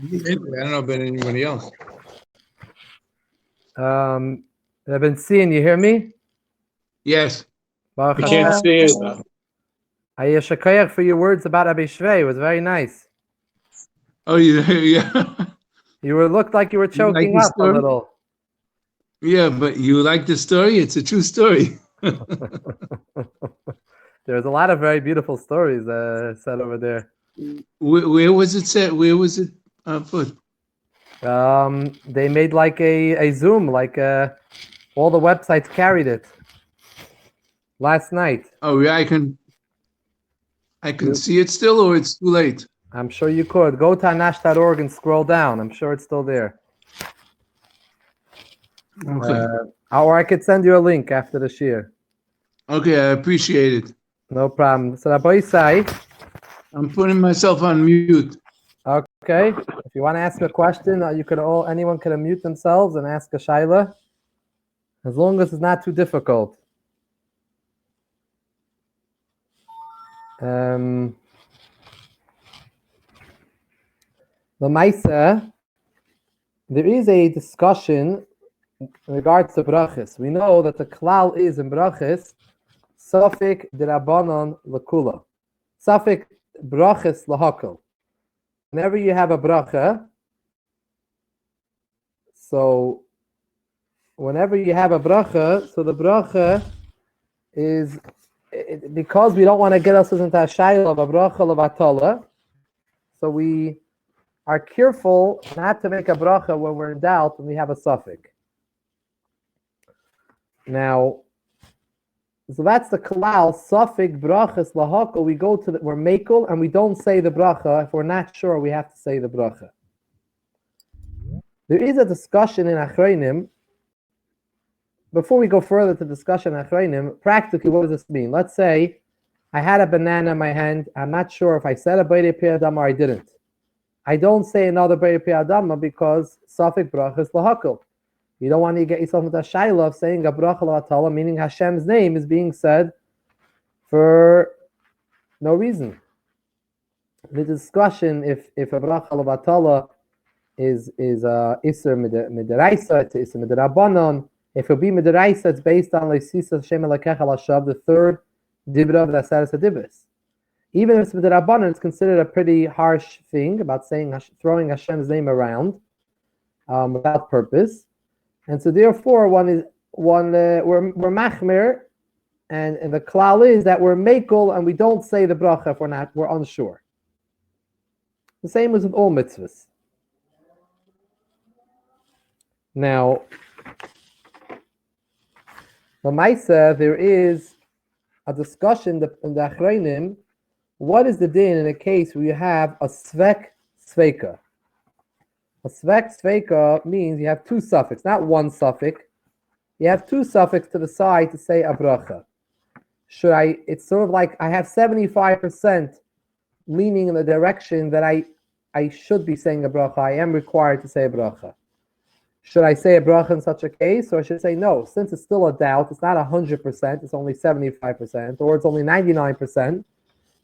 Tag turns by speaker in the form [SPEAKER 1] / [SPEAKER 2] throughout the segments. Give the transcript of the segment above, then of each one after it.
[SPEAKER 1] I don't know about anybody else.
[SPEAKER 2] I've been seeing you. Hear me?
[SPEAKER 1] Yes,
[SPEAKER 2] Baruch
[SPEAKER 1] I can't
[SPEAKER 2] Hashem.
[SPEAKER 1] see it though.
[SPEAKER 2] I yeshakayach for your words about Abi Shvei. It was very nice.
[SPEAKER 1] Oh, yeah.
[SPEAKER 2] You looked like you were
[SPEAKER 1] You like
[SPEAKER 2] choking
[SPEAKER 1] the
[SPEAKER 2] up a
[SPEAKER 1] story?
[SPEAKER 2] little.
[SPEAKER 1] Yeah, but you like the story? It's a true story.
[SPEAKER 2] There's a lot of very beautiful stories said over there.
[SPEAKER 1] Where was it set? Where was it put?
[SPEAKER 2] They made like a Zoom, like all the websites carried it last night.
[SPEAKER 1] Oh, yeah, I can see it still, or it's too late.
[SPEAKER 2] I'm sure you could. Go to anash.org and scroll down. I'm sure it's still there.
[SPEAKER 1] Okay.
[SPEAKER 2] Or I could send you a link after the shir.
[SPEAKER 1] Okay, I appreciate it.
[SPEAKER 2] No problem. So Rabbi Isai,
[SPEAKER 1] I'm putting myself on mute.
[SPEAKER 2] okay. If you want to ask a question, anyone can unmute themselves and ask a shaila, as long as it's not too difficult. The Maisa, there is a discussion in regards to brachis. We know that the klal is in brachis, safik derabanan lakula, safik brachis lahakol. Whenever you have a bracha, so the bracha is, because we don't want to get us into a shayla of a bracha levatala, so we are careful not to make a bracha when we're in doubt when we have a suffix. Now, so that's the kalal suffix brachas lahakol. We go to we're makel and we don't say the bracha if we're not sure we have to say the bracha. There is a discussion in Achreinim. Before we go further to discussion in Achreinim, practically what does this mean? Let's say I had a banana in my hand. I'm not sure if I said a Beirei Piyadama or I didn't. I don't say another Beirei Piyadama because suffix brachas lahakol. You don't want to get yourself into a shayla of saying a bracha l'atala, meaning Hashem's name is being said for no reason. The discussion if a bracha l'atala is iser midiraisa, it's iser midirabanon. If it be midiraisa, it's based on leisisa Hashem elakech alashav, the third dibra of the aseres hadibris. Even if it's midirabanon, it's considered a pretty harsh thing about throwing Hashem's name around without purpose. And so therefore, we're machmir, and the klal is that we're mekel and we don't say the bracha if we're unsure. The same as with all mitzvahs. Now, the Maisa, there is a discussion in the Achreinim. What is the din in a case where you have a svek sveika? A svek sveika means you have two suffixes, not one suffix. You have two suffixes to the side to say a bracha. It's sort of like I have 75% leaning in the direction that I should be saying a bracha. I am required to say a bracha. Should I say a bracha in such a case, or I should say no? Since it's still a doubt, it's not 100%, it's only 75%, or it's only 99%,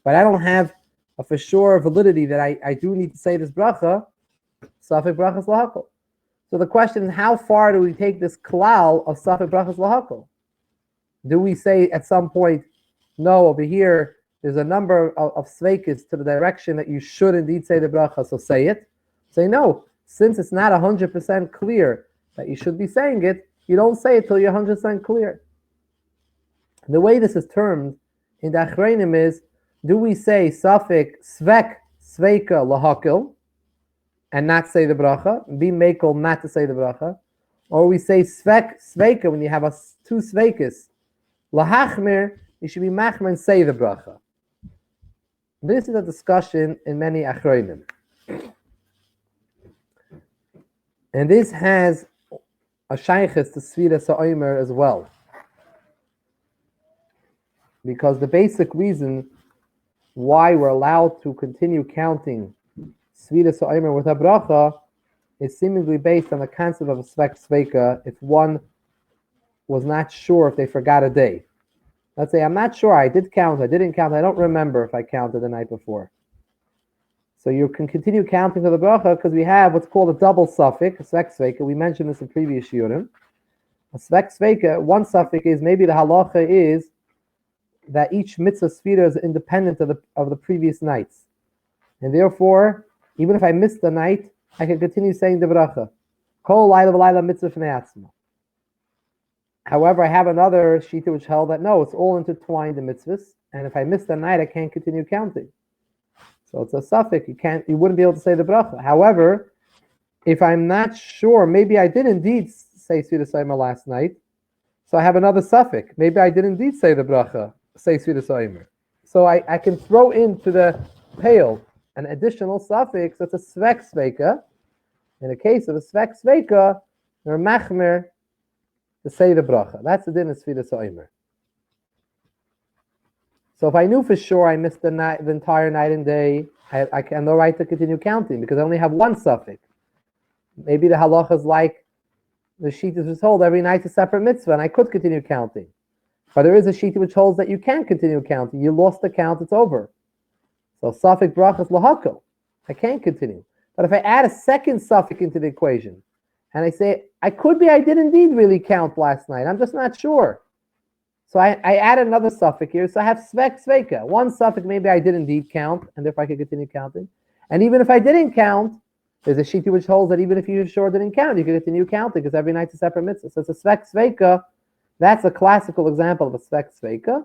[SPEAKER 2] but I don't have a for sure validity that I do need to say this bracha. Safek brachas lahakol. So the question is, how far do we take this klal of safek brachas lahakol? Do we say at some point, no, over here there's a number of sveikis to the direction that you should indeed say the bracha, so say it? Say no. Since it's not 100% clear that you should be saying it, you don't say it till you're 100% clear. The way this is termed in the Achreinim is, do we say safek svek sveika lahakol and not say the bracha, be mekel not to say the bracha, or we say svek sveika when you have two sveikis lahachmir, you should be machmir and say the bracha. This is a discussion in many Achreinim. And this has a shaykhis to Sfira Sa'omer as well. Because the basic reason why we're allowed to continue counting Sfira Sa'omer with a bracha is seemingly based on the concept of a svek sveika if one was not sure if they forgot a day. Let's say, I'm not sure, I did count, I didn't count, I don't remember if I counted the night before. So you can continue counting to the bracha because we have what's called a double suffix, a svek sveika. We mentioned this in previous shiurim. A svek sveika, one suffix is maybe the halacha is that each mitzvah sfira is independent of the previous nights, and therefore, even if I miss the night, I can continue saying the bracha. Kol laila v'laila mitzvah fnei atzma. However, I have another shita which held that no, it's all intertwined in mitzvahs, and if I miss the night, I can't continue counting. So it's a suffix. You wouldn't be able to say the bracha. However, if I'm not sure, maybe I did indeed say Sfira Soimer last night, so I have another suffix. Maybe I did indeed say the bracha, say Sfira Soimer. So I can throw into the pail an additional suffix that's a svek sveika. In the case of a svek sveika, they're machmer to say the bracha. That's the din of Sfira Soimer. So if I knew for sure I missed the entire night and day, I have no right to continue counting because I only have one suffix. Maybe the halacha is like the shita was told every night's a separate mitzvah, and I could continue counting. But there is a shita which holds that you can't continue counting. You lost the count; it's over. So suffix bracha is lahako. I can't continue. But if I add a second suffix into the equation, and I say I did indeed really count last night. I'm just not sure. So I add another suffix here. So I have svek sveika. One suffix, maybe I did indeed count, and therefore I can continue counting. And even if I didn't count, there's a shita which holds that even if you sure didn't count, you can continue counting because every night's a separate mitzvah. So it's a svek sveika. That's a classical example of a svek sveika.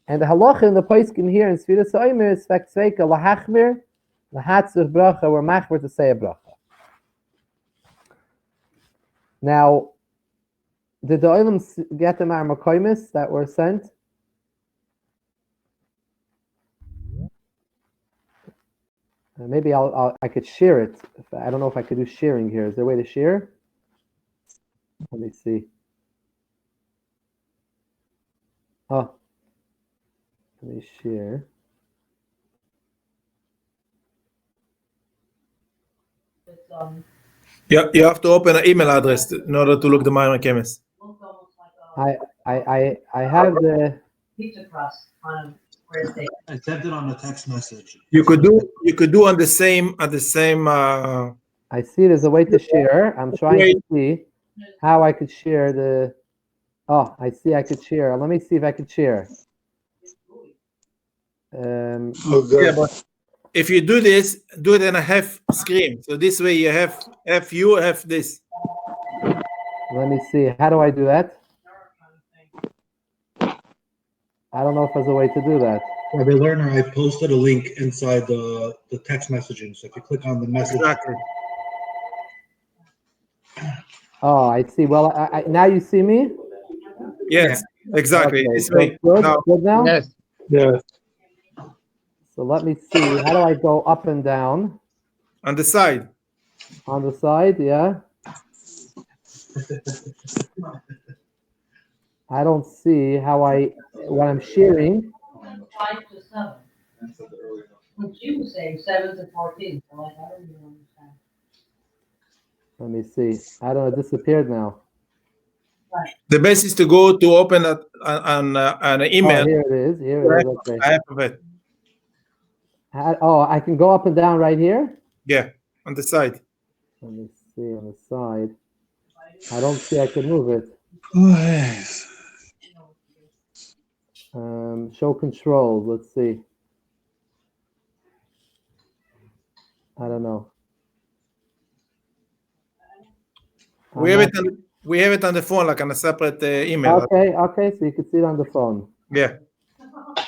[SPEAKER 2] And the halacha in the poskim here in Sfira Soimer is svek sveika lahachmir, lahatzur bracha, we're machmir to say a bracha. Now, did the olim get them our makoimis that were sent? Maybe I could share it. I don't know if I could do sharing here. Is there a way to share? Let me see. Oh, let me share.
[SPEAKER 3] You have to open an email address in order to look the Ma'amar Kemes.
[SPEAKER 2] I have the
[SPEAKER 4] pizza crust on where it's taken.
[SPEAKER 5] I sent it on a text message.
[SPEAKER 3] You could do on the same
[SPEAKER 2] I see there's a way to share. I'm trying to see how I could share the. Oh, I see I could share. Let me see if I could share.
[SPEAKER 3] yeah, but if you do this, do it in a half screen. So this way you have this.
[SPEAKER 2] Let me see. How do I do that? I don't know if there's a way to do that.
[SPEAKER 5] Rabbi Lerner, I posted a link inside the text messaging. So if you click on the message,
[SPEAKER 3] Exactly.
[SPEAKER 2] Oh, I see. Well, I now you see me?
[SPEAKER 3] Yes, exactly.
[SPEAKER 2] Okay,
[SPEAKER 3] This
[SPEAKER 2] so
[SPEAKER 3] way.
[SPEAKER 2] good.
[SPEAKER 3] Now,
[SPEAKER 2] Good now?
[SPEAKER 1] Yes.
[SPEAKER 3] yeah.
[SPEAKER 2] So let me see. How do I go up and down?
[SPEAKER 3] On the side.
[SPEAKER 2] On the side, yeah. I don't see how when I'm sharing.
[SPEAKER 4] 5 to 7. But you were saying 7 to 14, so like, I don't even understand.
[SPEAKER 2] Let me see. I don't know. It disappeared now.
[SPEAKER 3] The best is to go to open an email.
[SPEAKER 2] Oh, here it is. Here it is. Okay.
[SPEAKER 3] I have it.
[SPEAKER 2] Oh, I can go up and down right here?
[SPEAKER 3] Yeah, on the side.
[SPEAKER 2] Let me see on the side. I don't see I can move it. Show controls. Let's see. I don't know.
[SPEAKER 3] We have it on the phone, like on a separate email.
[SPEAKER 2] Okay, so you can see it on the phone.
[SPEAKER 3] Yeah.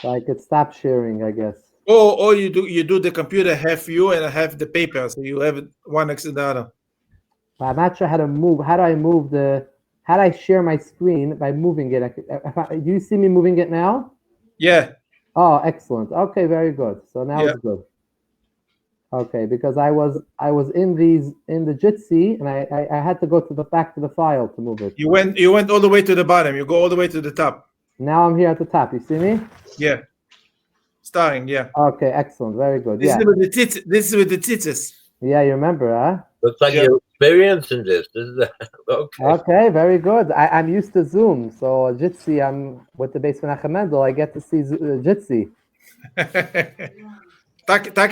[SPEAKER 2] So I could stop sharing, I guess.
[SPEAKER 3] Or you do the computer have you and have the paper, so you have it one next to the other.
[SPEAKER 2] But I'm not sure how to move. How do I move how do I share my screen by moving it? Do you see me moving it now?
[SPEAKER 3] Yeah.
[SPEAKER 2] Oh, excellent. Okay, very good. So now
[SPEAKER 3] Yeah.
[SPEAKER 2] it's good. Okay, because I was in the Jitsi and I had to go back to the file to move it.
[SPEAKER 3] You went all the way to the bottom. You go all the way to the top.
[SPEAKER 2] Now I'm here at the top. You see me?
[SPEAKER 3] Yeah. Starting, yeah.
[SPEAKER 2] Okay, excellent. Very good.
[SPEAKER 3] This
[SPEAKER 2] Yeah.
[SPEAKER 3] is with the tzitzis.
[SPEAKER 2] Yeah, you remember, huh?
[SPEAKER 6] Looks like
[SPEAKER 3] Yeah.
[SPEAKER 6] you're experiencing this. This is okay.
[SPEAKER 2] Okay, very good. I'm used to Zoom, so Jitsi. I'm with the base Menachem Mendel. I get to see Jitsi.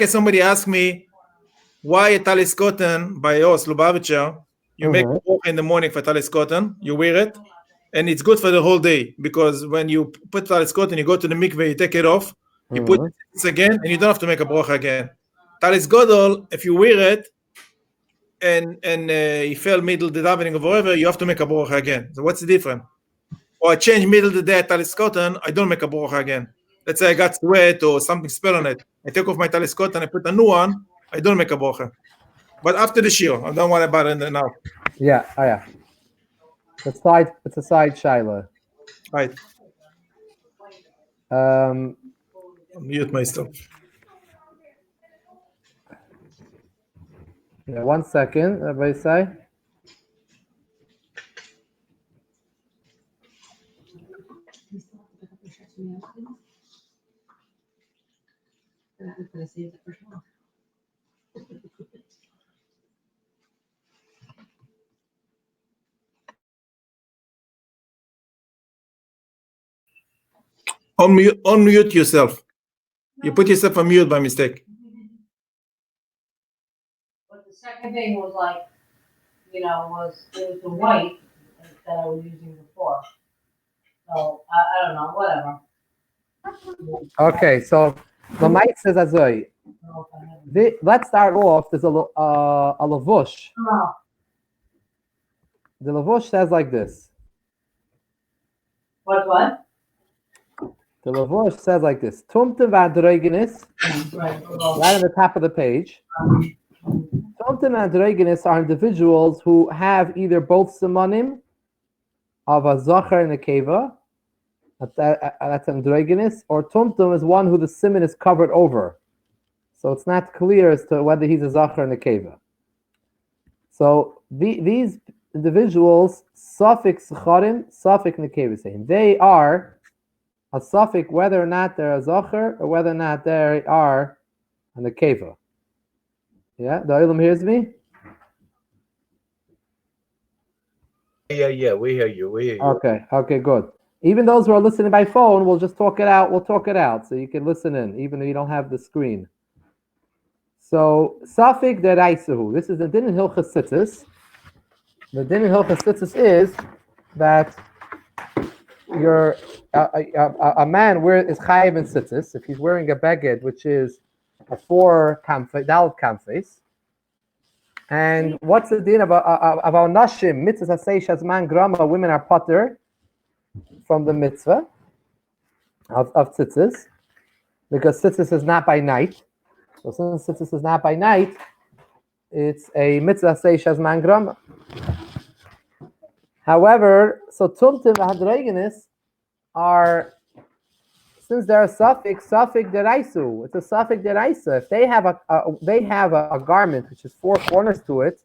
[SPEAKER 3] Somebody asked me why a talis cotton by Os Lubavitcher, you make
[SPEAKER 2] Mhm.
[SPEAKER 3] a bracha in the morning for talis cotton, you wear it, and it's good for the whole day, because when you put talis cotton, you go to the mikveh, you take it off, you put
[SPEAKER 2] Mhm.
[SPEAKER 3] it again, and you don't have to make a bracha again. Talis Godol, if you wear it, and you fell middle the davening or whatever, you have to make a bracha again. So what's the difference? Or I change middle of the day talis cotton, I don't make a bracha again. Let's say I got sweat or something spell on it. I take off my talis cotton, I put a new one, I don't make a bracha. But after the shiur, I don't worry about it now.
[SPEAKER 2] Yeah. Oh yeah. It's a side shaila.
[SPEAKER 3] Right.
[SPEAKER 2] Um,
[SPEAKER 3] Mute myself.
[SPEAKER 2] yeah, 1 second. Everybody say.
[SPEAKER 3] Unmute yourself. You put yourself on mute by mistake.
[SPEAKER 4] But the second thing was like, it was the white that I was using before. So, I don't know, whatever.
[SPEAKER 2] Okay, so the mic says Azoy.
[SPEAKER 4] I don't know if I have-
[SPEAKER 2] Let's start off. There's a lavush.
[SPEAKER 4] Oh,
[SPEAKER 2] The lavush says like this.
[SPEAKER 4] what?
[SPEAKER 2] The lavush says like this. Tumtim v'adrogenis,
[SPEAKER 4] Right,
[SPEAKER 2] right on the top of the page. Tumtim v'adrogenis are individuals who have either both simonim of a zachar and a keva. That's androgynous, or tumtum is one who the simon is covered over. So it's not clear as to whether he's a zachar and a keva. So these individuals, suffix charim, suffix nekeva, saying they are a suffix whether or not they're a zachar or whether or not they are a nekeva. Yeah, the Olam hears me?
[SPEAKER 6] Yeah, we hear you. We hear you.
[SPEAKER 2] Okay, good. Even those who are listening by phone, we'll just talk it out. We'll talk it out so you can listen in, even though you don't have the screen. So, Safik deraisahu. This is the din in Hilchas Tzitzis. The din in Hilchas Tzitzis is that a man is chayiv in Tzitzis if he's wearing a beged, which is a 4 dalet kamfes. And what's the din of our nashim? Mitzvah say shazman grama. Women are potter from the mitzvah of tzitzis, because tzitzis is not by night. So since tzitzis is not by night, it's a mitzvah say shazman grama. However, so tumtim v'hadrogenis are, since they're a suffix deraisu. It's a suffix deraisa. If they have a garment which is 4 corners to it,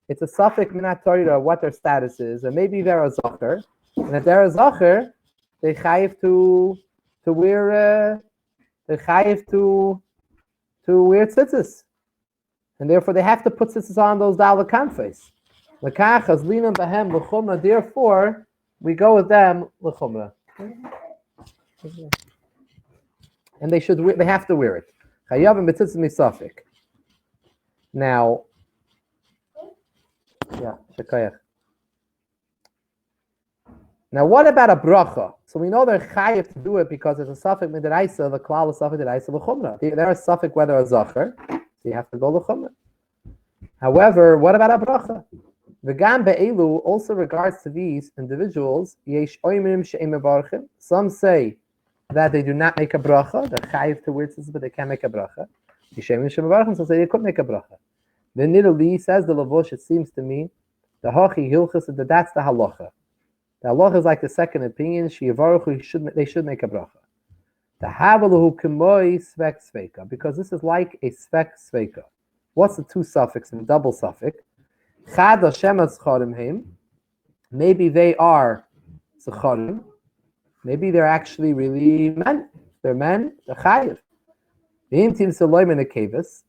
[SPEAKER 2] it's a suffix minatorida what their status is, and maybe they're a zocher. And if they're a zocher, they chayiv to wear wear tzitzis, and therefore they have to put tzitzis on those dalet kamfes. L'kachas linam bahem l'chumra. Therefore, we go with them l'chumra, and they have to wear it. Chayavim b'tzitzis misafik. Now, yeah, shekayach. Now, what about a bracha? So we know they're chayiv to do it because it's a suffix midiraisa, the klal is suffix midiraisa l'chumra. They're a suffix whether a zacher, so you have to go l'chumra. However, what about a bracha? V'gam be'elu also regards to these individuals, yesh oimrim she'em mevarchim. Some say that they do not make a bracha, they're chayiv to wear tzitzis, but they can't make a bracha. Yesh oimrim she'em mevarchim, some say they could make a bracha. Then Nidali says the lavush, it seems to me, the hachi hilchus, that's the halacha. The halacha is like the second opinion. They should make a bracha. The havalahu k'moi svek sveka, because this is like a svek sveka. What's the 2 suffix and double suffix? Chad Hashem zcharim him. Maybe they are zcharim. Maybe they're actually really men. They're men. They're chayiv. V'imtim saloim in a kavis.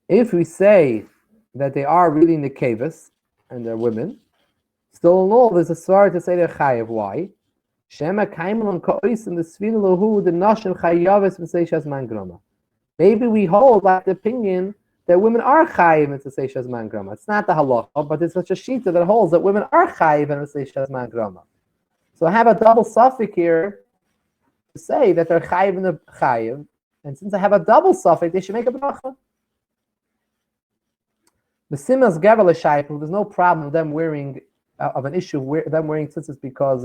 [SPEAKER 2] If we say that they are really nekavas and they're women, still in all, there's a svar to say they're chayiv. Why? Shema kaimelam ka'ois in the svina lohu the nashim chayavis v'seishas man grama. Maybe we hold like the opinion that women are chayiv in Tzei Shazman Grama. It's not the halacha, but it's such a shita that holds that women are chayiv in Tzei Shazman Grama. So I have a double suffix here to say that they're chayiv in the chayiv, and since I have a double suffix, they should make a bracha. The simas gavel shayfu, there's no problem with them wearing of an issue of them wearing tzitzis because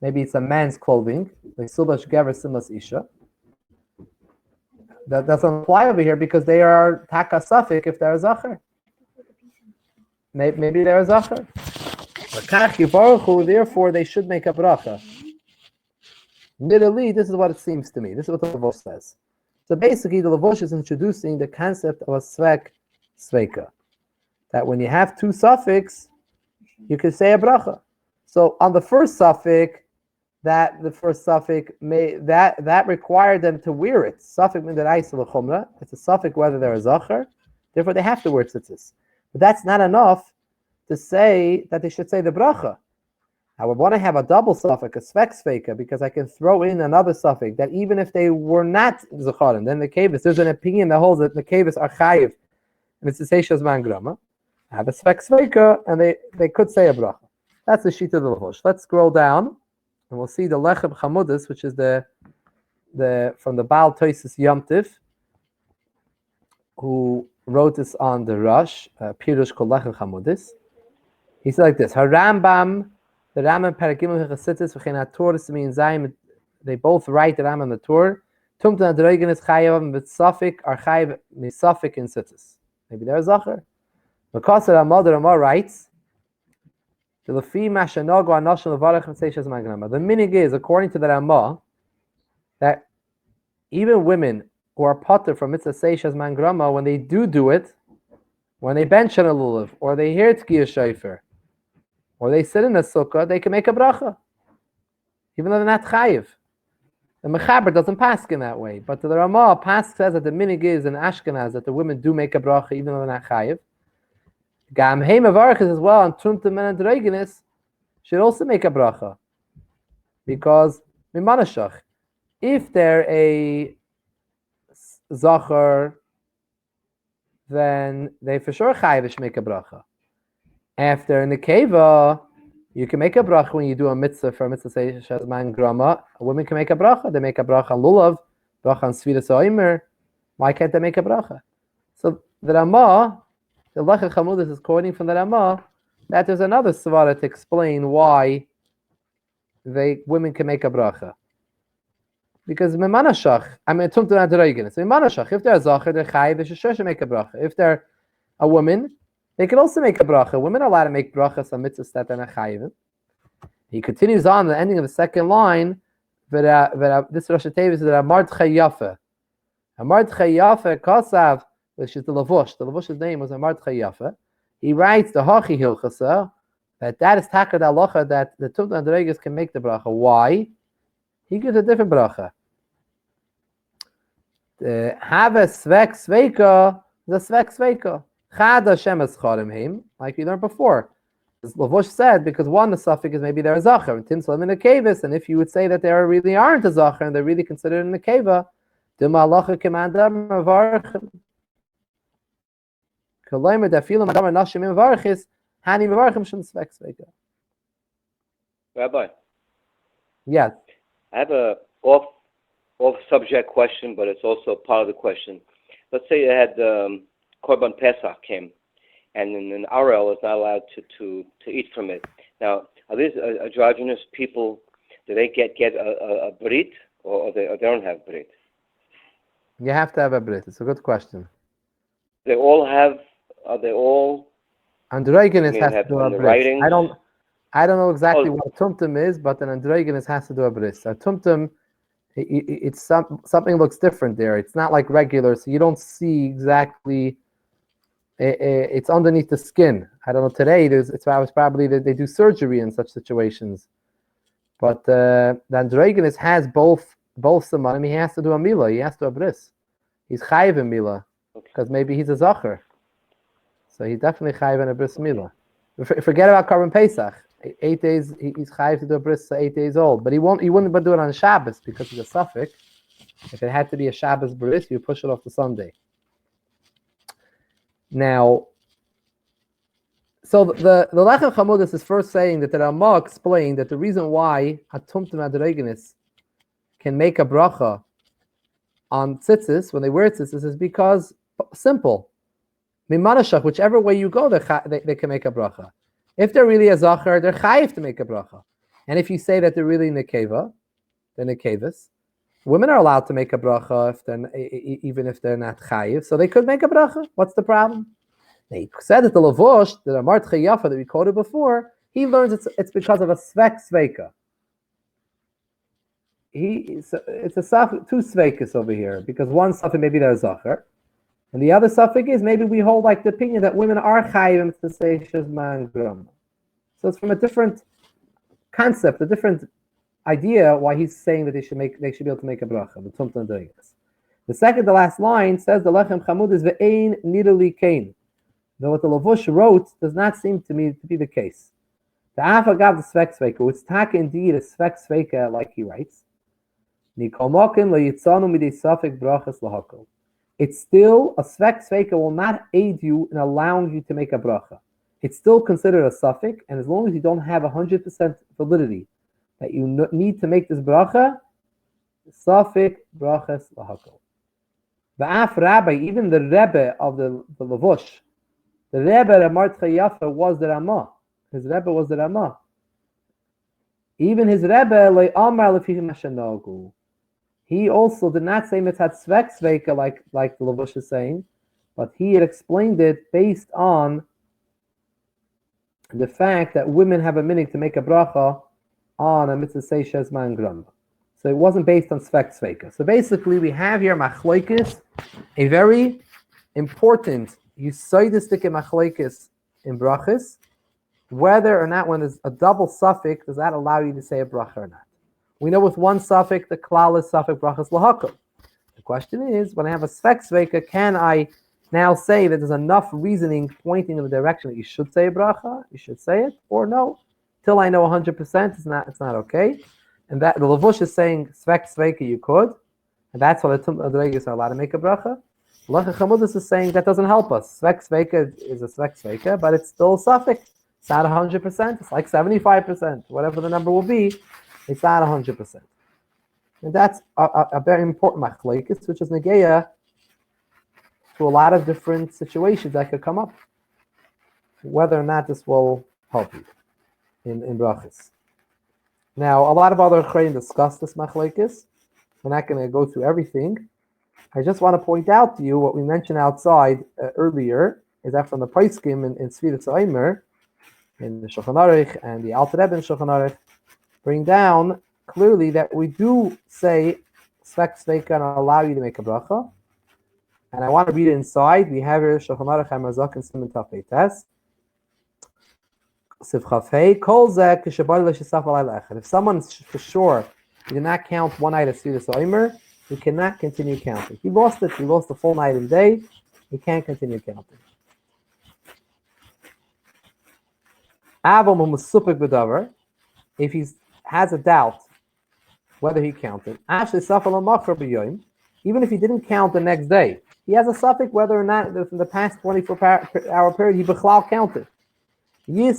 [SPEAKER 2] maybe it's a man's clothing. Like subash gaver simas isha. That doesn't apply over here because they are taka suffix if they're a zacher. Maybe they're a zacher. Therefore, they should make a bracha. Literally, this is what it seems to me. This is what the Levush says. So basically, the Levush is introducing the concept of a svek sveika. That when you have two suffix, you can say a bracha. So on the first suffix, that required them to wear it. Suffix min deraisa l'chumra. It's a suffix whether they're a zacher. Therefore, they have to wear tzitzis. But that's not enough to say that they should say the bracha. I would want to have a double suffix, a svek sveika, because I can throw in another suffix that even if they were not zacharim, then the kavis, there's an opinion that holds that the kavis are chayiv, and it's the seishas man grama. I have a svek sveika, and they could say a bracha. That's the shita of the Levush. Let's scroll down, and we'll see the lechem chamudis, which is the from the Baal Toises Yom Tiv, who wrote this on the Rush, Pirush Kol Lechem Chamudis. He said like this: Harambam. The Rambam Paragimel Chasitis v'chein HaTorah Simin Zayim. They both write the Rambam the Torah. Tumta Adroigen is chayav mitzafik or chayav misafik in Sitis. Maybe they're a zacher. Because the Ramah writes, the Lefi Mashanogo Anoshel Levarach Mitzayshas Magnama. The minig is, according to the Ramah, that even women who are potter from Mitzvah Seishas Mangrama, when they do it, when they bench on a lulav, or they hear Tkiyah Shofar, or they sit in a sukkah, they can make a bracha, even though they're not chayiv. The mechaber doesn't pass in that way, but the Ramah says that the minig is in Ashkenaz that the women do make a bracha even though they're not chayiv. Gam heim avarchis as well, and tumtum and dreigenis should also make a bracha, because mimanashach, if they're a zacher, then they for sure chayiv should make a bracha. After in the keva, you can make a bracha when you do a mitzvah for a mitzvah seishas man grama. A woman can make a bracha. They make a bracha lulav, bracha on sviras oimer. Why can't they make a bracha? So the Ramah, the Lechem Chamudis is quoting from the Ramah that there's another svara to explain why women can make a bracha. Because memanashach, tumtum adreigen. So memanashach, if they're a zacher, they're chayiv, they should make a bracha. If they're a woman, they can also make a bracha. Women are allowed to make brachas on mitzvahs that they're not chayiv. He continues on the ending of the second line. This Rosh Hashanah is Amar Chayafa. Amar Chayafa Kasav, which is the Levush. The Levush's name was Amar Chayafa. He writes the Hachi Hilchasa that is Takad Alocha that the Tumtum Adreiges can make the bracha. Why? He gives a different bracha. Have a svek sveika, the svek sveika. Chad Hashem es charim him, like we learned before. As Levush said, because one, the suffix is maybe they're a zacher, and Tim Salim in a kavis, and if you would say that they really aren't a zacher, and they're really considered in the keva, Dima Alacha Commandam Mavarchim. Kalaymer Dafilim Adam Nashim Mavarchis, Hani Mavarchim Shem Svek Sveka.
[SPEAKER 6] Rabbi,
[SPEAKER 2] Yes.
[SPEAKER 6] I have a off-subject question, but it's also part of the question. Let's say you had Korban Pesach came, and an Arel is not allowed to eat from it. Now, are these androgynous people? Do they get a brit, or they don't have brit?
[SPEAKER 2] You have to have a brit. It's a good question.
[SPEAKER 6] They all have. Are they all?
[SPEAKER 2] Androgynous has to do a brit. I don't know exactly what a tumtum is, but an androgynous has to do a brit. A tumtum, it's something looks different there. It's not like regular, so you don't see exactly. It's underneath the skin. I don't know. Today, it's probably that they do surgery in such situations. But the androgynous has both samanim. He has to do a milah. He has to do a bris. He's chayiv in milah because maybe he's a zacher. So he's definitely chayiv in a bris milah. Forget about Korban Pesach. 8 days he's chayiv to do a bris. 8 days old, but he wouldn't do it on Shabbos because he's a suffix. If it had to be a Shabbos bris, you push it off to Sunday. Now, so the Lechem Chamudis is first saying that the Ramah explained that the reason why a Tumtum Adregenis can make a bracha on tzitzis when they wear tzitzis is because simple. Mimanashach, whichever way you go, they can make a bracha. If they're really a zachar, they're chayiv to make a bracha. And if you say that they're really nekeva, they're nekevas, women are allowed to make a bracha if they're, even if they're not chayiv, so they could make a bracha. What's the problem? They said that the Lavush, the Amart Chayafa that we quoted before, he learns it's because of a svek sveika. It's two sveikas over here, because one suffix maybe they're zachar, and the other suffix is maybe we hold like the opinion that women are chayiv to say shezman grama. So it's from a different concept, a different idea why he's saying that they should be able to make a bracha. The Tumtum Adregenis. The second to last line says the Lechem Chamud is ve'ein nidali kain. Though what the Lavush wrote does not seem to me to be the case. The Afagav the Svek Sveika, it's taka indeed a Svek Sveika, like he writes. It's still a Svek Sveika will not aid you in allowing you to make a bracha. It's still considered a suffix, and as long as you don't have 100% validity that you need to make this bracha, suffix brachas lahakol. The Af Rabbi, even the Rebbe of the Lavush, the Rebbe Amart Chayafa was the Ramah. His Rebbe was the Ramah. Even his Rebbe, he also did not say mitzat svek sveika like the Lavush is saying, but he had explained it based on the fact that women have a minhag to make a bracha on a mitzvah seishes man grama. So it wasn't based on svek sveika. So basically, we have here machlokes, a very important yisoidistic machlokes in brachas, whether or not when there's a double suffix, does that allow you to say a bracha or not? We know with one suffix, the klal is suffix brachas lahakol. The question is, when I have a svek sveika, can I now say that there's enough reasoning pointing in the direction that you should say a bracha, you should say it, or no? Till I know 100%, it's not okay. And that the Lavush is saying svek sveika you could, and that's why the Tumtum Adregenis are allowed to make a bracha. Lechem Chamudis is saying that doesn't help us. Svek sveika is a svek sveika, but it's still a suffix. It's not 100%. It's like 75%. Whatever the number will be, it's not 100%. And that's a very important machlokes, which is negeya to a lot of different situations that could come up. Whether or not this will help you in brachas. Now, a lot of other chayim discuss this machlokes. We're not going to go through everything. I just want to point out to you what we mentioned outside earlier is that from the Paiskim in Sfiras Omer, in the Shulchan Aruch and the Alter Rebbe in Shulchan Aruch, bring down clearly that we do say svek sveika and allow you to make a bracha. And I want to read it inside. We have here Shulchan Aruch HaMazak and Siman Tafei Tes. Sivchafei kol zeh kishabar l'shisaf alayla echad. If someone for sure he did not count one night of Sfiras Omer, he cannot continue counting. He lost it. He lost the full night and day. He can't continue counting. If he has a doubt whether he counted, even if he didn't count the next day, he has a suffix whether or not from the past 24-hour period he bechlal counted. He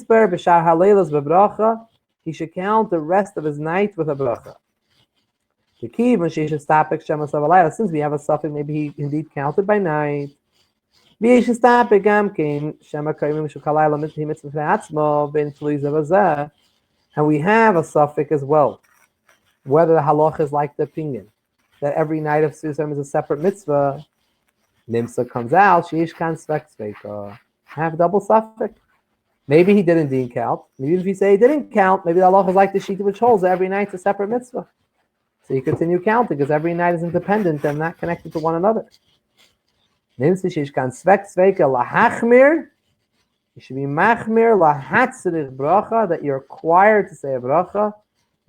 [SPEAKER 2] should count the rest of his night with a bracha. Since we have a suffix, maybe he indeed counted by night. And we have a suffix as well. Whether the halach is like the opinion that every night of Sfiras is a separate mitzvah, Nimsa comes out, have double suffix. Maybe he didn't indeed count. Maybe if you say he didn't count, maybe the halach is like the sheet which holds that every night's a separate mitzvah. So you continue counting because every night is independent and not connected to one another. You should be machmir lahatzirich bracha, that you're required to say a bracha,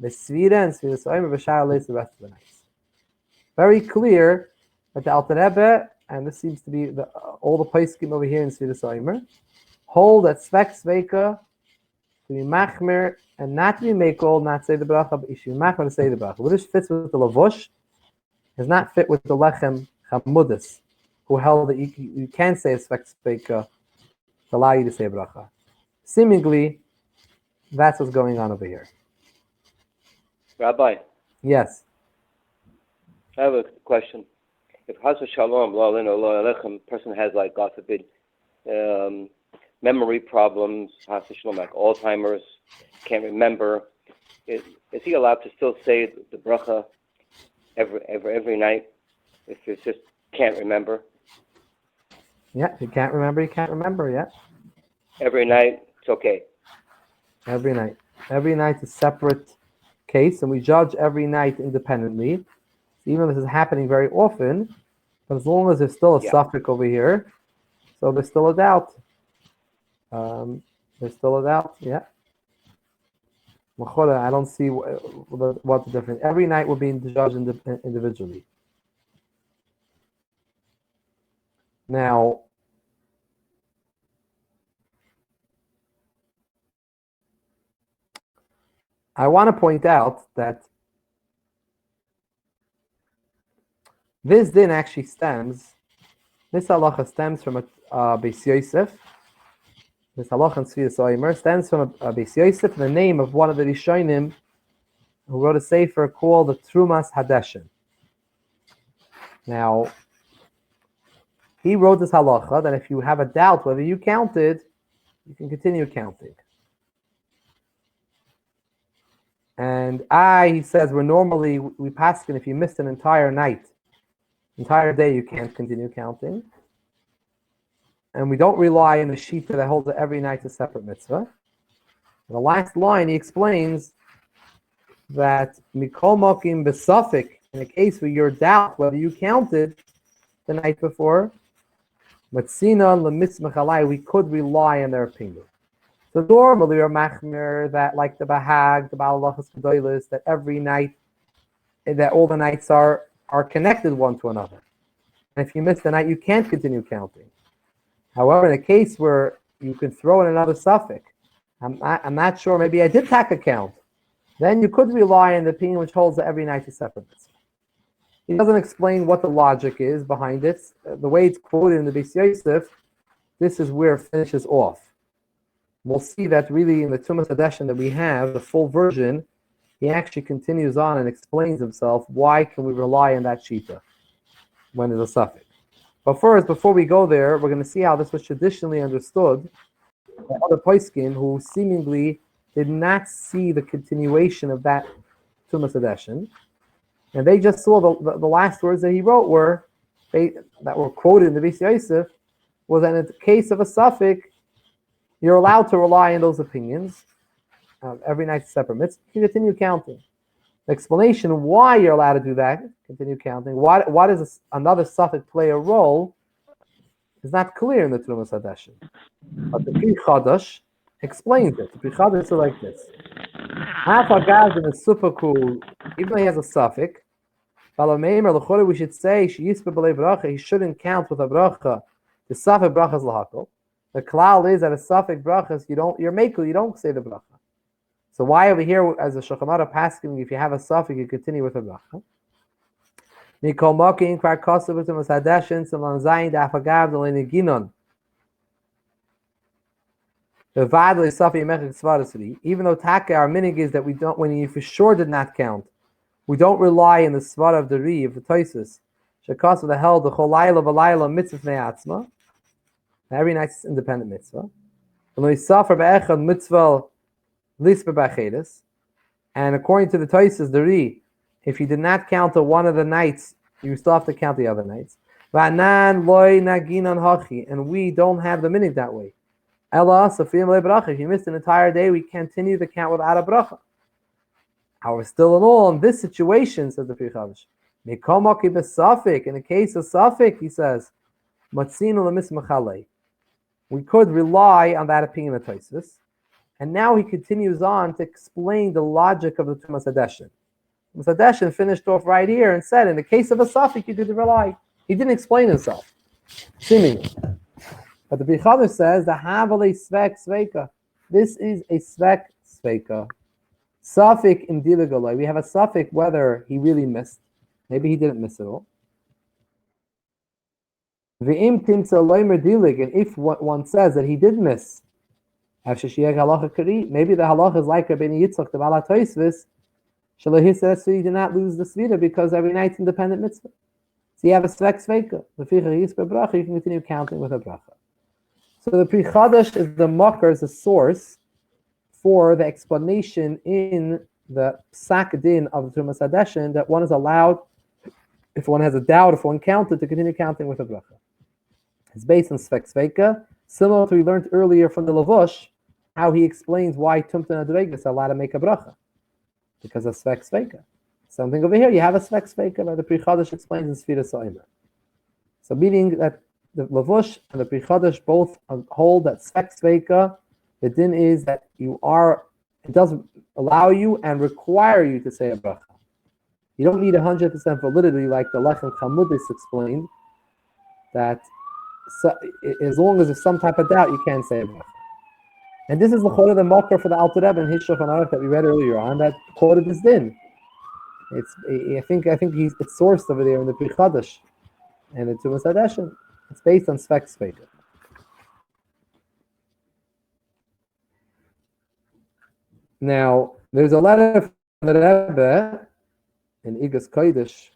[SPEAKER 2] besvira and sviras omer b'shar leis the rest of the nights. Very clear that the Alter Rebbe, and this seems to be all the poskim over here in sviras omer, hold that svek sveika to be machmir and not to be mekol, not say the bracha, but you should be machmir to say the bracha. Well, this fits with the Lavush, is not fit with the Lechem Chamudis, who held that you can say a Svek Sveika to allow you to say bracha. Seemingly, that's what's going on over here.
[SPEAKER 6] Rabbi,
[SPEAKER 2] Yes.
[SPEAKER 6] I have a question. If Chas Shalom, lo alenu, lo alechem, person has, like, God forbid, memory problems, Chas Shalom, like Alzheimer's, can't remember, is he allowed to still say the bracha every night if he just can't remember?
[SPEAKER 2] Yeah, if you can't remember, you can't remember, yeah.
[SPEAKER 6] Every night, it's okay.
[SPEAKER 2] Every night. Every night's a separate case, and we judge every night independently. Even if this is happening very often, but as long as there's still a suffix over here, so there's still a doubt. There's still a doubt, yeah. I don't see what the difference. Every night we're being judged individually. Now, I want to point out that this din actually this halacha stems from a Beis Yosef. This halacha in Tzvius Oimer stems from a Beis Yosef, the name of one of the Rishonim who wrote a sefer called the Trumas Hadeshin. Now, he wrote this halacha that if you have a doubt whether you counted, you can continue counting. And he says, we paskin if you missed an entire day, you can't continue counting. And we don't rely on the shita that holds that every night's a separate mitzvah. In the last line, he explains that mikol mokim besafik, in a case where you're doubt whether you counted the night before, matzina lemitzmachalai, we could rely on their opinion. So normally we're machmer that, like the Bahag, the Baal Halachas Gedolos, that every night, that all the nights are connected one to another. And if you miss the night, you can't continue counting. However, in a case where you can throw in another suffix, I'm not sure, maybe I did take a count, then you could rely on the opinion which holds that every night is separate. He doesn't explain what the logic is behind it. The way it's quoted in the Beis Yosef, this is where it finishes off. We'll see that really in the Tumas Hadeshin that we have, the full version, he actually continues on and explains himself why can we rely on that shita when there's a suffix. But first, before we go there, we're going to see how this was traditionally understood by other poskim who seemingly did not see the continuation of that Tumas Hadeshin, and they just saw the last words that he wrote that were quoted in the Beis Yosef, was that in the case of a suffix, you're allowed to rely on those opinions. Every night's separate mitzvah. You continue counting. The explanation why you're allowed to do that, continue counting, why does another suffix play a role, is not clear in the Tumas Hadeshin. But the Pri Chadash explains it. The Pri Chadash is like this. Hafagazin is super cool, even though he has a suffix. We should say he shouldn't count with a bracha. The suffix bracha is lahakol. The klal is that a suffix brachas, you're mekel, you don't say the bracha. So why over here, as a Shulchan Aruch paskin, if you have a suffix, you continue with a bracha. Mikol mokin kvar kosav with Tumas Hadeshin salan zayin dafagav d'lein ginon. The vadli suffix mechik svarasri. Even though taka our minig is that we don't, when you for sure did not count, we don't rely on the svara of the ri of the toisus. Shekos the hell the cholayla v'layla mitzvah ne'atzma. Every night's independent mitzvah. And according to the Tosis, the Ri, if you did not count the one of the nights, you still have to count the other nights. And we don't have the minute that way. If you missed an entire day, we continue the count without a bracha. However, still in all, in this situation, says the Pri Chadash, in the case of suffix, he says, we could rely on that opinion of Tosfos. And now he continues on to explain the logic of the Tumas Hadeshin. Tumas Hadeshin finished off right here and said, in the case of a suffix, you could rely. He didn't explain himself, seemingly. But the Pri Chadash says, the Havale Svek Sveika. This is a Svek Sveika. Suffix in Dilagalai. We have a suffix whether he really missed. Maybe he didn't miss it all. V'im timtza loimer dilig, and if one says that he did miss, maybe the halacha is like Rabbeinu Yitzchak, the Baal HaTosfos, Shalahis says, so you did not lose the svira because every night's independent mitzvah. So you have a svek sveika. The ficha bracha, you can continue counting with a bracha. So the Pri Chadash is the makar, is the source for the explanation in the psak din of the Tumas Hadeshin that one is allowed, if one has a doubt, if one counted, to continue counting with a bracha. It's based on svek sveika, similar to we learned earlier from the Lavush, how he explains why Tumtan Adregas are allowed to make a bracha. Because of svek sveika. Something over here, you have a svek sveika, but the Pri Chadash explains in Sfira Soimer. So meaning that the Lavush and the Pri Chadash both hold that svek sveika, the din is that it doesn't allow you and require you to say a bracha. You don't need 100% validity like the Lechem Chamudis explained, that as long as there's some type of doubt, you can say a bracha. And this is the chorah, the makar for the Alter Rebbe in his Shulchan Aruch that we read earlier on, that quoted this din. I think it's sourced over there in the Pri Chadash and the Tumas Hadeshin. It's based on svek sveika. Now, there's a letter from the Rebbe in Igas Kodesh,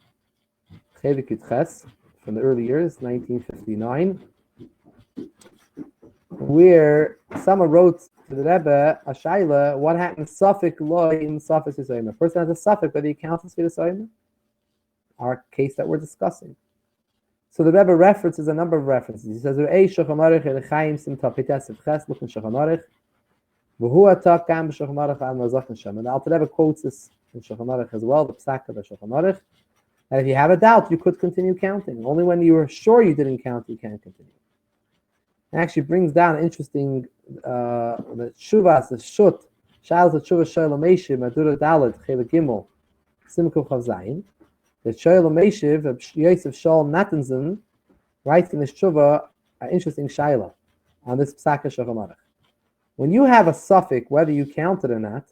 [SPEAKER 2] Chelik Yudches, from the early years, 1959, where someone wrote to the Rebbe a shaila, what happens suffik loy in suffik yisayim. A person has a suffik, whether he counts as yisayim, our case that we're discussing. So the Rebbe references a number of references. He says, "Ei Shulchan Aruch Elchaim Sim Tapitas Ches Look in Shulchan Aruch, V'hu Atak Gam B'Shulchan Aruch Al Mazach Neshama." And the Alter Rebbe quotes this in Shulchan Aruch as well, the Psak of the Shulchan Aruch. And if you have a doubt, you could continue counting. Only when you are sure you didn't count, you can't continue. It actually brings down an interesting the Shuvas, the Shut, Shals the Shuvah Shoyla Meshiv, Madura Dalet, Chela Gimel, Simku Chavzayin. The Shoyla Meshiv of Yosef Shaul Natanson writes in his Shuvah an interesting shaila on this Psaka Shulchan Aruch. When you have a suffix, whether you counted or not,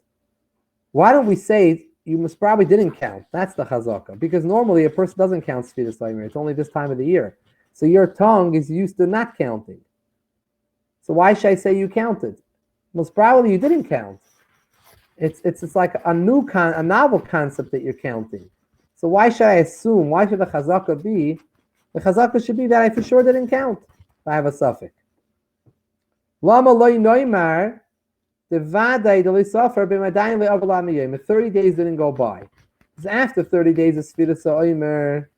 [SPEAKER 2] why don't we say you most probably didn't count? That's the chazaka. Because normally a person doesn't count Sfiras Lamer. It's only this time of the year. So your tongue is used to not counting. So why should I say you counted? Most probably you didn't count. It's like a novel concept that you're counting. So why should I assume? Why should the chazaka be? The chazaka should be that I for sure didn't count if I have a suffix. Lama loy noimar. The 30 days didn't go by. It's after 30 days of Sfiras Oimer.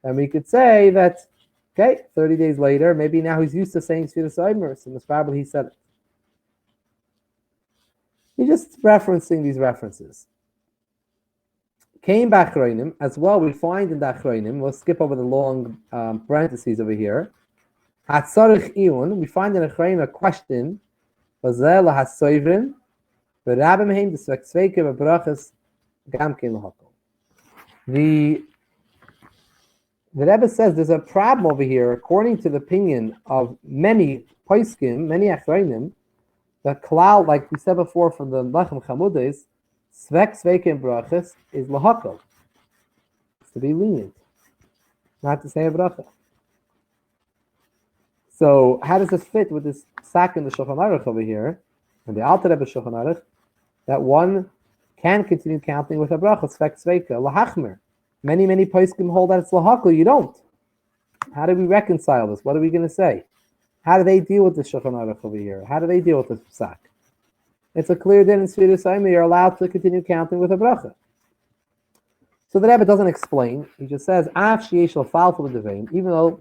[SPEAKER 2] And we could say that, okay, 30 days later, maybe now he's used to saying Sfiras Oimer, so most probably he said it. He's just referencing these references. Came back Achronim, as well, we find in the Achronim, we'll skip over the long parentheses over here. Hatzarich Iun, we find in Achronim a question. The Rebbe says there's a problem over here, according to the opinion of many poskim, many achronim, the klal, like we said before from the Lechem Chamudis, svek sveikim brachas is lahakal. It's to be lenient, not to say a bracha. So how does this fit with this sak in the Shulchan Aruch over here, and the Alter Rebbe Shulchan Aruch, that one can continue counting with a bracha, svek sveika, lahachmer. Many poskim hold that it's lahakal, you don't. How do we reconcile this? What are we going to say? How do they deal with the Shulchan Aruch over here? How do they deal with this sak? It's a clear din in Sfiras Oimer, you're allowed to continue counting with a bracha. So the Rebbe doesn't explain, he just says, af sheyesh l'fal for the devain, even though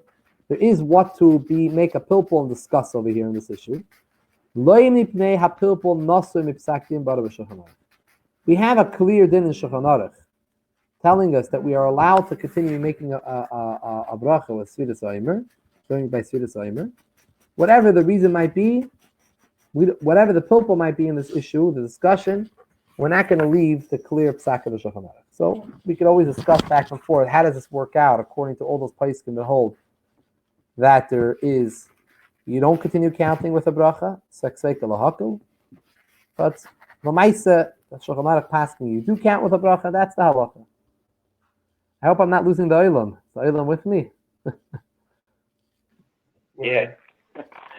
[SPEAKER 2] there is what to make a pilpul and discuss over here in this issue. We have a clear din in Shulchan Aruch telling us that we are allowed to continue making a bracha with Sfiras Oimer, going by Sfiras Oimer. Whatever the reason might be, whatever the pilpul might be in this issue, the discussion, we're not going to leave the clear psak of the Shulchan Aruch. So we could always discuss back and forth, how does this work out according to all those poskim that hold that there is, you don't continue counting with a bracha, seksveika lahakul, but the Lamaisa, the Shulchan Aruch pasking, you do count with a bracha, that's the halacha. I hope I'm not losing the Olam. Is the Olam with me?
[SPEAKER 6] Yeah.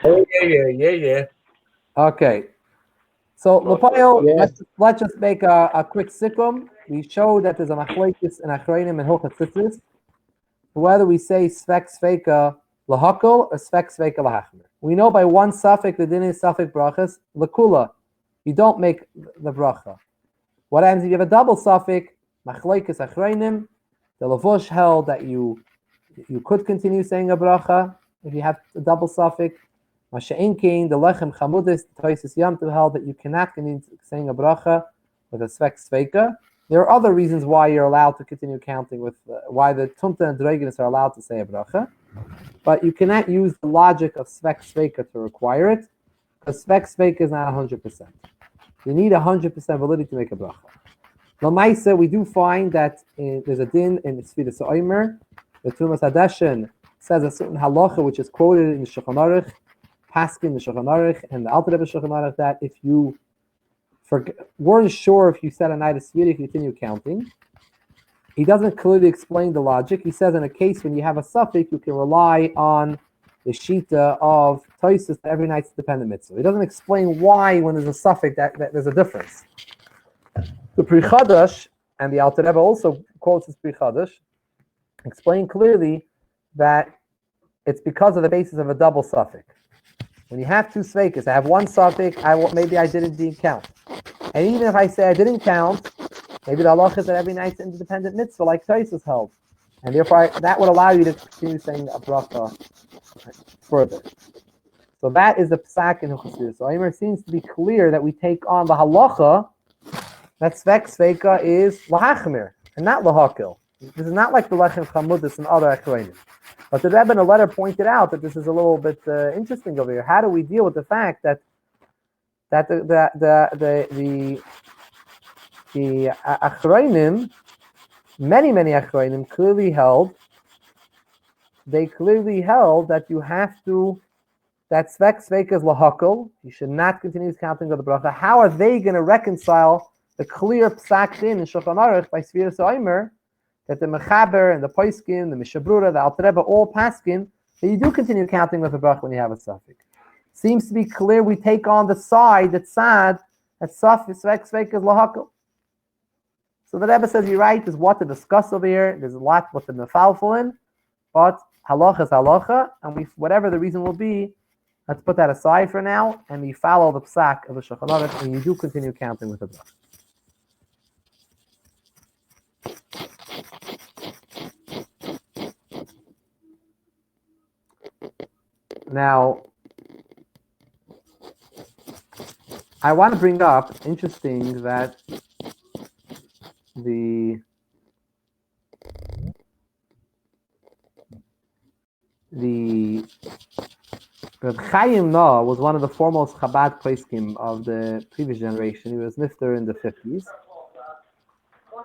[SPEAKER 3] Yeah.
[SPEAKER 2] Okay. So,
[SPEAKER 6] No,
[SPEAKER 2] Lepayo,
[SPEAKER 3] yeah.
[SPEAKER 2] let's just make a quick sikkum. We showed that there's a machlekes and achreinim and hilchas tzitzis. Whether we say svek sveika lahakol or svek sveika lahachmer. We know by one suffix the din is suffix brachas lakula. You don't make the bracha. What happens if you have a double suffix? Machlekes achreinim. The lavush held that you could continue saying a bracha if you have a double suffix. Masha'inking, the lechem chamudis, the Toisus Yamtiv held that you cannot continue saying a bracha with a svek sveika. There are other reasons why you're allowed to continue counting with, why the Tumta and Dregenis are allowed to say a bracha, but you cannot use the logic of svek sveika to require it, because svek sveika is not 100%. You need 100% validity to make a bracha. Lamaisa, we do find that there's a din in Sfidas Oimer. The Tumas Hadeshin says a certain halacha which is quoted in the Shulchan Aruch, Paskin, the Shulchan Aruch, and the Alter Rebbe Shulchan Aruch, that if you weren't sure if you said a night of Svira, you continue counting. He doesn't clearly explain the logic. He says in a case when you have a suffix, you can rely on the shita of Toisus every night's dependent mitzvah. He doesn't explain why, when there's a suffix, that there's a difference. The Pri Chadash, and the Alter Rebbe also quotes this Pri Chadash, explain clearly that it's because of the basis of a double suffix. When you have two sveikas, I have one suffix, maybe I didn't count. And even if I say I didn't count, maybe the halacha is that every night's independent mitzvah, like Toisus held. And therefore, that would allow you to continue saying a bracha further. So that is the psak in Huchas. So Omer seems to be clear that we take on the halacha that svek sveika is lahachmir and not lahakil. This is not like the lechem chamudis and other achreinim. But the Rebbe in a letter pointed out that this is a little bit interesting over here. How do we deal with the fact that the achreinim, many achreinim clearly held that you have to, that svek sveika is lahakil. You should not continue counting of the bracha. How are they going to reconcile the clear psak din in Shulchan Aruch by Sfiras Omer, that the Mechaber and the Poiskin, the Mishabrura, the Alter Rebbe, all paskin, that you do continue counting with the bracha when you have a suffix? Seems to be clear we take on the side that sad, that suffix, svek is lahakil. So the Rebbe says, you're right, there's what to discuss over here, there's a lot what to mefalful in, but halacha is halacha, and whatever the reason will be, let's put that aside for now, and we follow the psak of the Shulchan Aruch, and you do continue counting with the bracha. Now, I want to bring up, interesting that the Reb Chaim Na was one of the foremost Chabad poskim of the previous generation. He was nifter in the 50s.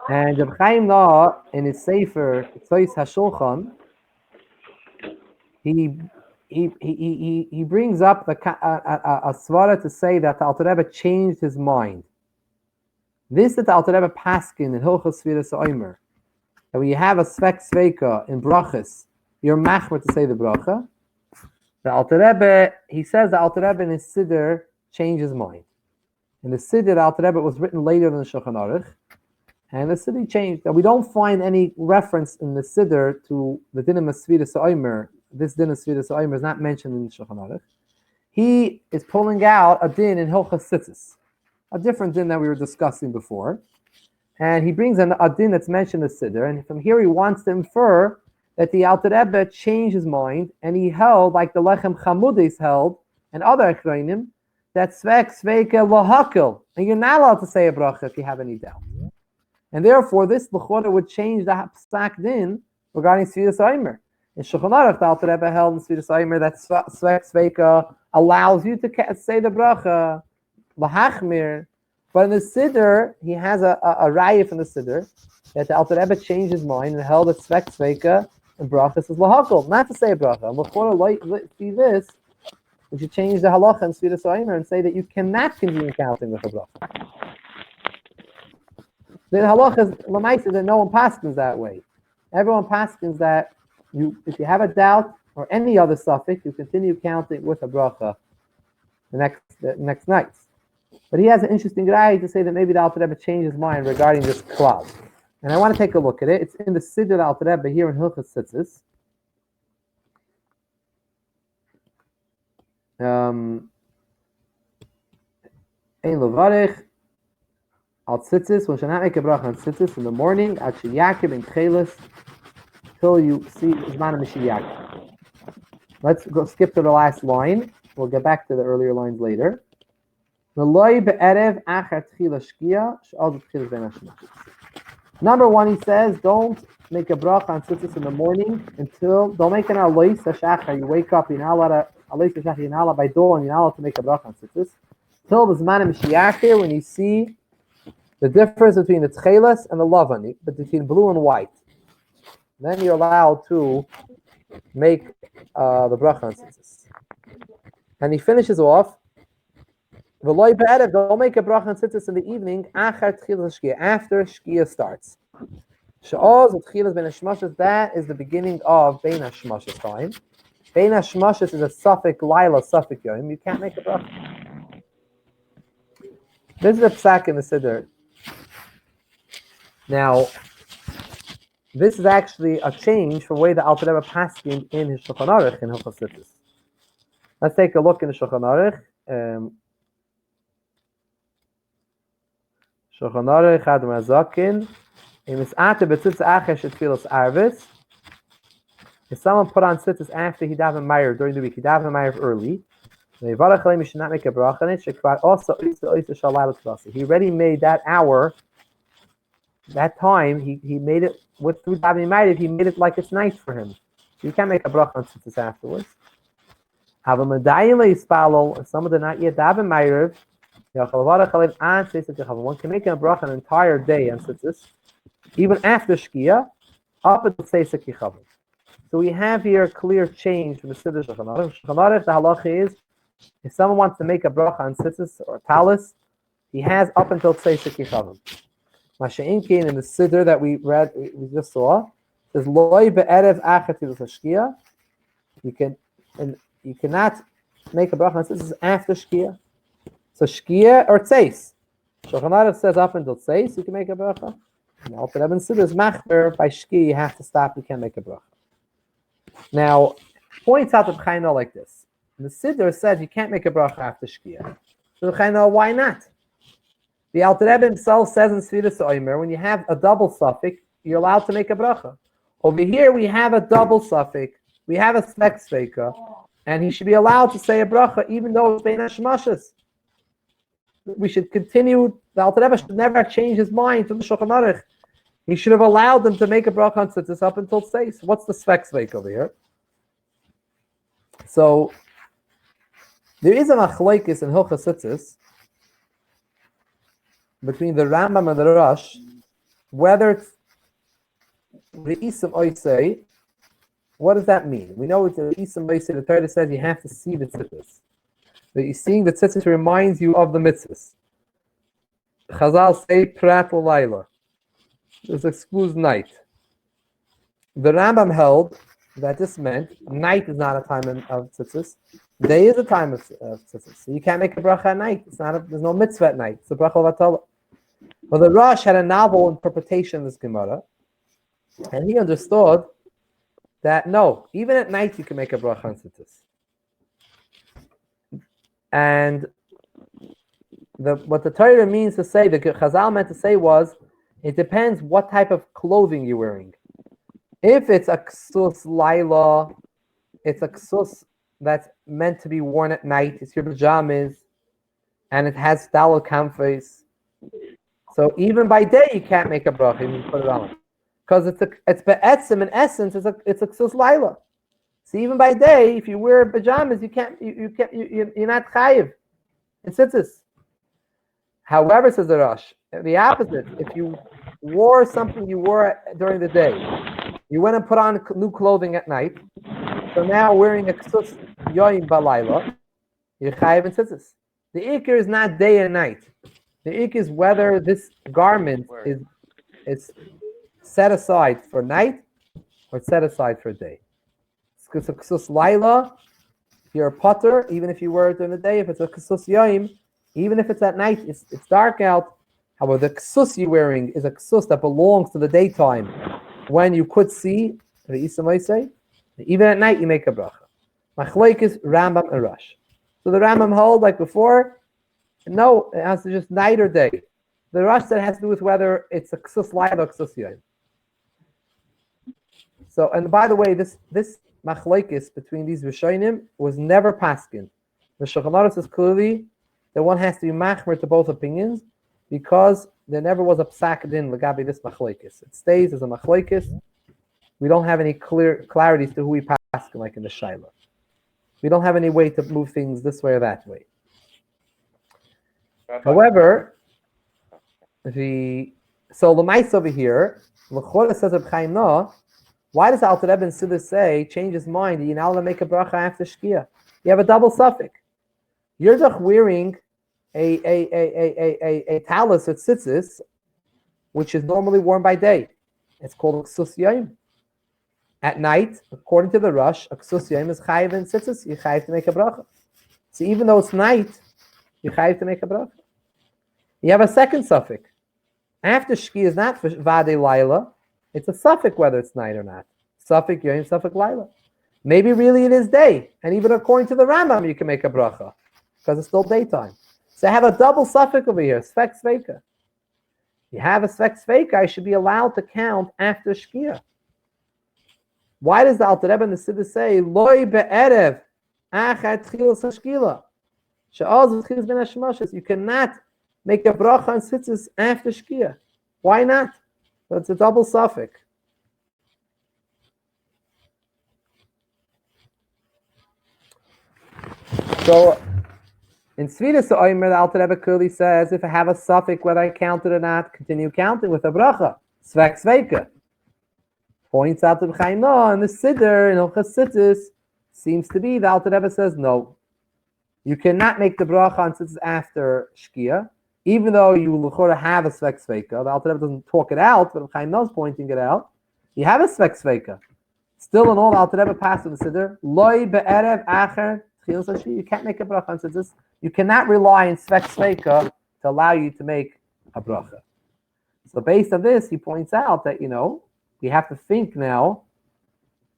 [SPEAKER 2] And Reb Chaim Na, in his Sefer, Tzois HaShulchan, he brings up a svara to say that the Alter Rebbe changed his mind. This that the Alter Rebbe paskin in Hilchos Sfiras Omer, that when you have a svek sveika in brachas, you're machmer to say the bracha. The Alter Rebbe, he says the Alter Rebbe in his Siddur changed his mind. In the Siddur, the Alter Rebbe was written later than the Shulchan Aruch, and the Siddur changed. We don't find any reference in the Siddur to the din of Sfiras Omer. This din of Sfiras Omer is not mentioned in the Shulchan Aruch. He is pulling out a din in Hilchos Tzitzis, a different din that we were discussing before, and he brings a din that's mentioned in the Siddur, and from here he wants to infer that the Alter Rebbe changed his mind, and he held, like the Lechem Chamudis held, and other Achreinim, that svek sveika lahakil, and you're not allowed to say a bracha if you have any doubt. And therefore, this l'chora would change the psak din regarding Sfiras Omer. In Shulchan Aruch, the Alter Rebbe held in Sfiras Omer that svek sveika allows you to say the bracha lahachmir. But in the Siddur, he has a raya from the Siddur that the Alter Rebbe changed his mind and held that svek sveika and brachas is lahakol, not to say a bracha. And l'chora see this, we should change the halacha in Sfiras Omer and say that you cannot continue counting with a bracha. The halacha is l'maisa that no one paskins that way. Everyone paskins that if you have a doubt or any other suffix, you continue counting with a bracha the next nights. But he has an interesting guy to say that maybe the Alter Rebbe changed his mind regarding this klal. And I want to take a look at it. It's in the Siddur Alter Rebbe here in Hilchos Tzitzis. Ein levarich al tzitzis, one should not make a bracha on tzitzis in the morning, at sheyakib and chelis, till you see zman mishiyakib. Let's go skip to the last line. We'll get back to the earlier lines later. Number one, he says, don't make a bracha on tzitzis in the morning don't make an alois hashachar. You wake up, you're not allowed by dawn, you're not allowed to make a bracha on tzitzis. Till the zman mishiyakib, when you see the difference between the tchelas and the lavan, but between blue and white. Then you're allowed to make the bracha on tzitzis. And he finishes off, don't make a bracha on tzitzis in the evening, after shkia starts. That is the beginning of Bein HaShmashos time. Bein HaShmashos is a suffix Laila, suffix Yom. You can't make a bracha. This is a psak in the Siddur. Now, this is actually a change from the way the Alter Rebbe paskin in his Shulchan Aruch in Hilchos Tzitzis. Let's take a look in the Shulchan Aruch. Shulchan Aruch Adam Azakin. If someone put on tzitzis after he davened Ma'ariv during the week, he davened Ma'ariv early, you should not make a bracha on it. He already made that hour, that time, he made it through davening Ma'ariv, he made it like it's night for him. So you can't make a bracha on tzitzis afterwards. If someone did not yet daven Ma'ariv, one can make a bracha an entire day on tzitzis, even after Shkia, up until Seisek Yichavim. So we have here a clear change from the Siddur Shulchan Aruch. Shulchan Aruch, the halacha is, if someone wants to make a bracha on tzitzis or talis, he has up until Seisek Yichavim. Masha'inkin in the Siddur that we read, we just saw, says Loi be'erev achat Shkia. You cannot make a bracha on tzitzis after Shkia. So Shkia or Tzeis. Shulchan Aruch says up until Tzeis you can make a bracha. And Alter Rebbe Siddur is machber by Shkia you have to stop. You can't make a bracha. Now points out the Chaino like this. The Siddur says you can't make a bracha after Shkia. So the Chaino, why not? The Alter Rebbe himself says in Sfiras Omer, when you have a double suffix, you're allowed to make a bracha. Over here we have a double suffix. We have a svek sveika, and he should be allowed to say a bracha even though it's Bein HaShmashos. We should continue. The Alter Rebbe should never change his mind from the Shulchan Aruch. He should have allowed them to make a bracha on tzitzis up until Seis. What's the svek sveik over here? So there is a machlokes in Hilchos Tzitzis between the Rambam and the Rosh, whether it's Re'isim Oisei. What does that mean? We know it's a Re'isim Oisei. The Torah says you have to see the tzitzis. That you seeing the tzitzis reminds you of the mitzvahs. Chazal say Prat L'Laila. This excludes night. The Rambam held that this meant night is not a time of tzitzis. Day is a time of tzitzis. So you can't make a bracha at night. There's no mitzvah at night. It's a bracha of Atala. But the Rosh had a novel interpretation of this Gemara, and he understood that no, even at night you can make a bracha on tzitzis. And what the Torah means to say, the Chazal meant to say was, it depends what type of clothing you're wearing. If it's a ksus laila, it's a ksus that's meant to be worn at night. It's your pajamas, and it has dalal kamfes. So even by day you can't make a bracha. You put it on because it's be'etzim in essence. It's a ksus laila. So even by day, if you wear pajamas, you're not chayiv. It's tzitzis. However, says the Rosh, the opposite. If you wore something you wore during the day, you went and put on new clothing at night. So now wearing a ksus yoyim balayla, you're chayiv and tzitzis. The ikr is not day and night. The ikr is whether this garment is set aside for night or it's set aside for a day. It's a ksus laila, you're a potter, even if you wear it during the day. If it's a ksus yom, even if it's at night, it's dark out. However, the ksus you're wearing is a ksus that belongs to the daytime when you could see, the Isa say, even at night you make a bracha. Machlokes Rambam and Rush. So the Rambam hold like before, no, it has to just night or day. The Rush said it has to do with whether it's a ksus laila or ksus yom. So, and by the way, this machlokes between these rishonim was never paskin. The Shulchan Aruch says clearly that one has to be machmer to both opinions because there never was a psak din legabi this machlokes. It stays as a machlokes. We don't have any clarities to who we paskin like in the Shaila. We don't have any way to move things this way or that way. However, so the mice over here, L'chora says of Chaim Noah, why does Alter Rebbe and Siddur say change his mind? You're not allowed to make a bracha after Shkia. You have a double suffix. You're just wearing a talus or tzitzis, which is normally worn by day. It's called a ksus yom. At night, according to the Rush, a ksus yom is chayiv and tzitzis. You chayiv to make a bracha. So even though it's night, you chayiv to make a bracha. You have a second suffix. After Shkia is not for Vade Laila. It's a suffix whether it's night or not. Suffix yom, suffix laila. Maybe really it is day, and even according to the Rambam, you can make a bracha because it's still daytime. So I have a double suffix over here, svek sveika. You have a svek sveika, I should be allowed to count after Shkia. Why does the Alter Rebbe and the Siddur say loy be'erev achat tchilas hashkila? She'az tchilas ben hashmoshes. You cannot make a bracha on tzitzis after Shkia. Why not? So it's a double suffix. So in Svidas Oimer, the Alter Rebbe clearly says, if I have a suffix, whether I count it or not, continue counting with a bracha. Svek sveika. Points out to the Chaim Noah, and the Siddur, in Hilchos Tzitzis, seems to be, the Alter Rebbe says, no. You cannot make the bracha on Tzitzis after Shkia, even though you l'chora have a svek sveika. The Alter Rebbe doesn't talk it out, but Chaim Noah is pointing it out. You have a svek sveika. Still in all, the Alter Rebbe passed with the Siddur, loy be'erev acher tchilas hashkila. You can't make a bracha on Tzitzis. You cannot rely on svek sveika to allow you to make a bracha. So based on this, he points out that, you have to think now,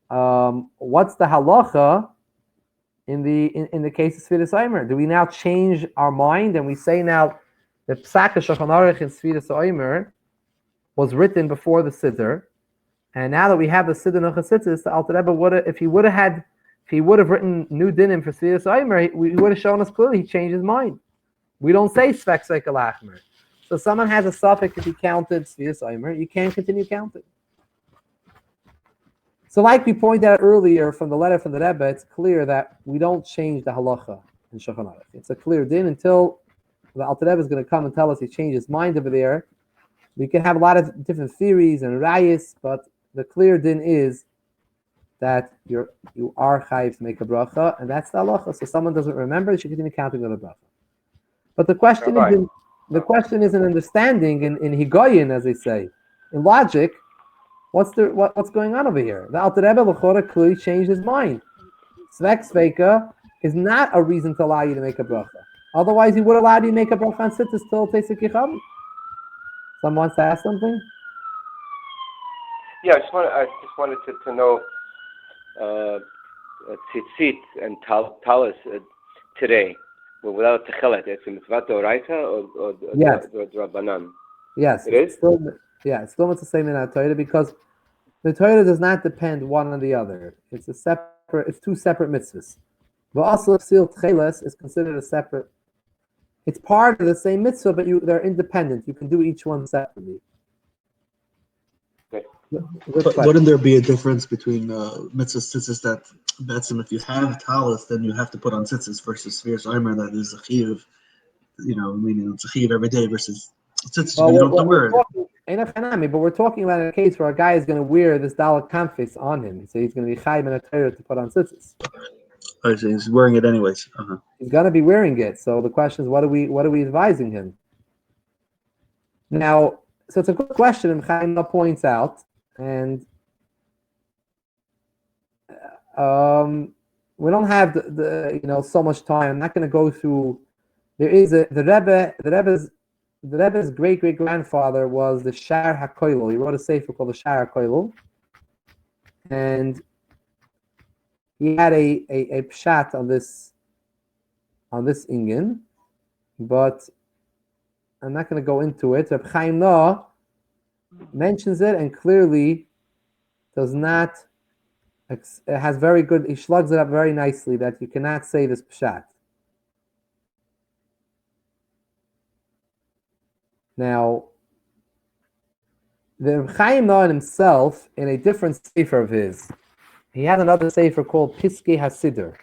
[SPEAKER 2] what's the halacha in the case of Sfiras Omer? Do we now change our mind and we say now the Psak Shulchan Aruch in Sfiras Omer was written before the Siddur, and now that we have the Siddur Hilchos Tzitzis, the Alter Rebbe if he would have written new dinim for Sfiras Omer, he would have shown us clearly he changed his mind. We don't say Svek Sveika Lachmer. So someone has a suffix if he counted Sfiras Omer, you can't continue counting. So like we pointed out earlier from the letter from the Rebbe, it's clear that we don't change the halacha in Shulchan Aruch. It's a clear din until the Alter Rebbe is going to come and tell us he changed his mind over there. We can have a lot of different theories and rayas, but the clear din is that you are chayiv to make a bracha, and that's the halacha. So someone doesn't remember, you should continue counting with a bracha. But the question is an understanding in higoyin, as they say, in logic. What's going on over here? The Alter Rebbe l'chora clearly changed his mind. Svek sveika is not a reason to allow you to make a bracha. Otherwise, he would allow you to make a bracha on Tzitzis till Teisik Yicham. Someone wants to ask something?
[SPEAKER 6] Yeah, I just wanted to know tzitzit and talis today, but without techelet. It's a mitzvah d'oraisa or d'Rabbanan?
[SPEAKER 2] Yes.
[SPEAKER 6] It is?
[SPEAKER 2] It's still the same in our Torah because the Torah does not depend one on the other. It's two separate mitzvahs. But also, Sil Tcheles is considered a separate. It's part of the same mitzvah, but they're independent. You can do each one separately.
[SPEAKER 6] Okay.
[SPEAKER 5] But wouldn't there be a difference between mitzvahs tzitzis that if you have talis, then you have to put on tzitzis versus Sfiras Omer that is a chiyuv, meaning it's a chiyuv every day versus tzitzis you don't have to wear it.
[SPEAKER 2] But we're talking about a case where a guy is going to wear this dalek kamfis on him. So he's going to be chayiv in a Torah to put on tzitzis.
[SPEAKER 5] Oh, so he's wearing it anyways. Uh-huh.
[SPEAKER 2] He's going to be wearing it. So the question is, what are we advising him? Now, so it's a good question, and Chaim points out, and we don't have the so much time. I'm not going to go through. There is the Rebbe's great grandfather was the Shar HaKoilel. He wrote a sefer called the Shar HaKoilel, and he had a pshat on this inyan, but I'm not going to go into it. Reb Chaim Noah mentions it and clearly does not. It has very good. He slugs it up very nicely that you cannot say this pshat. Now, the Reb Chaim Noah himself, in a different sefer of his, he has another sefer called Piskei HaSiddur,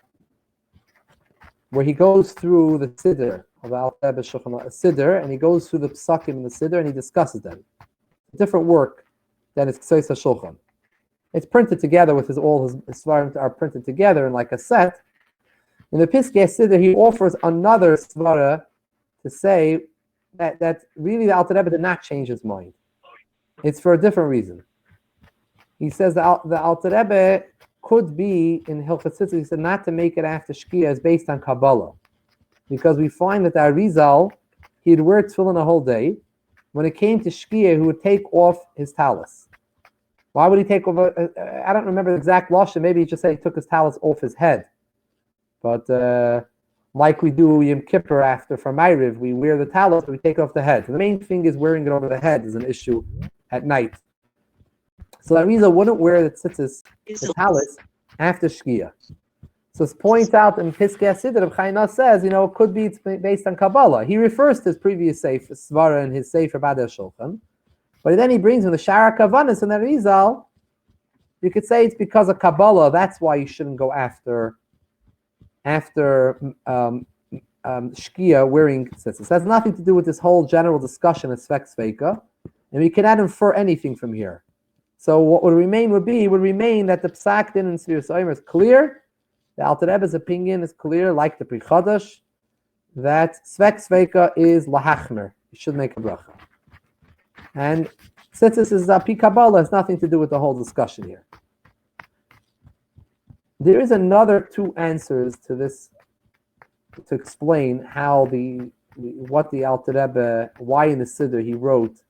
[SPEAKER 2] where he goes through the Siddur of the Alter Rebbe Shulchan Siddur, and he goes through the psakim in the Siddur and he discusses them. A different work than his Kseis HaShulchan. It's printed together with all his svarim are printed together in like a set. In the Piskei HaSiddur, he offers another svara to say that really the Alter Rebbe did not change his mind. It's for a different reason. He says the Alter Rebbe could be in Hilchot Tzitzis. He said not to make it after Shkia is based on Kabbalah, because we find that the Arizal, he'd wear tefillin a whole day. When it came to Shkia, he would take off his talis. Why would he take off? I don't remember the exact lashon. Maybe he just said he took his talis off his head. But like we do Yom Kippur after for Ma'ariv, we wear the talis, but we take off the head. So the main thing is wearing it over the head is an issue at night. So that Arizal wouldn't wear the tzitzis, the talis, after Shkia. So it points out in Piskei HaSiddur, Reb Chaim Noah says, it could be based on Kabbalah. He refers to his previous sefer, svara, and his sefer Badei Shulchan. But then he brings in the Shara Kavanis and the Arizal. You could say it's because of Kabbalah. That's why you shouldn't go after Shkia wearing tzitzis. It has nothing to do with this whole general discussion of Svek Sveika. And we cannot infer anything from here. So what would remain that the Psak Din and Sfiras Omer is clear. The Alter Rebbe's opinion is clear, like the Pri Chadash, that Svek Sveika is lahachmer. You should make a bracha. And tzitzis is Pi Kabbalah, has nothing to do with the whole discussion here. There is another two answers to this to explain how what the Alter Rebbe, why in the Siddur he wrote,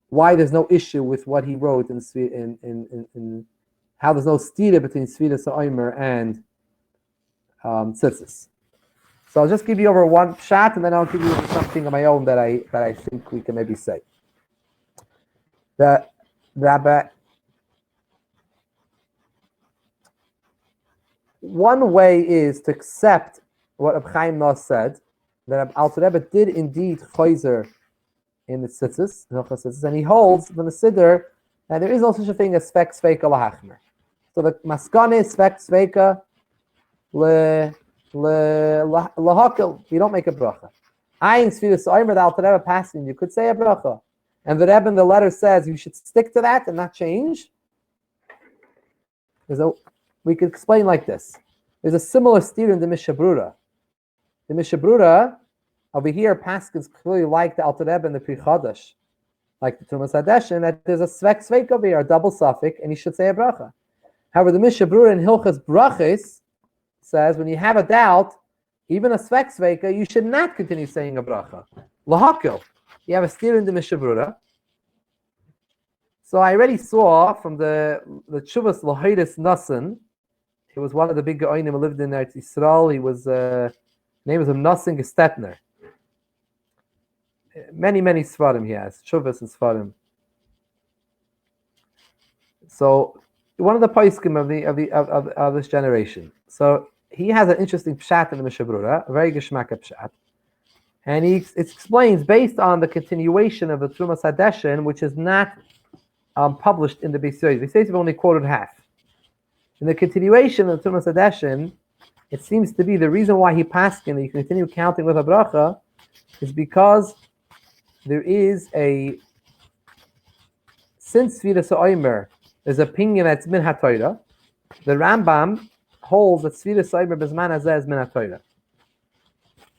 [SPEAKER 2] why there's no issue with what he wrote in how there's no stira between Sfiras Omer and tzitzis. So I'll just give you over one shot, and then I'll give you something of my own that I think we can maybe say. The Rabbi, one way is to accept what Reb Chaim Noah said, that Alter Rebbe did indeed chayzer in the tzitzis, and he holds from the Siddur that there is no such a thing as Svek Sveika lahachmer. So the maskana is Svek Sveika lahakil. You don't make a bracha. Ayin Sfiras Omer, the Alter Rebbe passing, you could say a bracha, and the Rebbe in the letter says you should stick to that and not change. We could explain like this. There's a similar steer in the Mishabrura. The Mishabrura over here, Paskins clearly like the Alter Rebbe and the Pri Chadash, like the Tumas Hadesh, and that there's a Svek Sveik over here, a double suffix, and you should say a bracha. However, the Mishabrura in Hilchas Brachos says when you have a doubt, even a Svek Sveika, you should not continue saying a bracha. Lahakil, you have a steer in the Mishabrura. So I already saw from the Chuvas Lahiris Nassan. He was one of the big Geonim who lived in Eretz Yisrael. He was name was Nassan Gestetner. Many Sfarim he has, Chuvas and Sfarim. So one of the Paiskim of this generation. So he has an interesting pshat in the Mishabrura, a very geschmacka pshat, and it explains based on the continuation of the Trumas Hadeshin, which is not published in the Beis Yosef. Beis Yosef only quoted half. In the continuation of the Trumas Hadeshin, it seems to be the reason why he passed and you continue counting with a bracha is because there is since Sfiras Omer, there's an opinion that's min haTorah. The Rambam holds that Sfiras Omer bezman hazeh is min haTorah.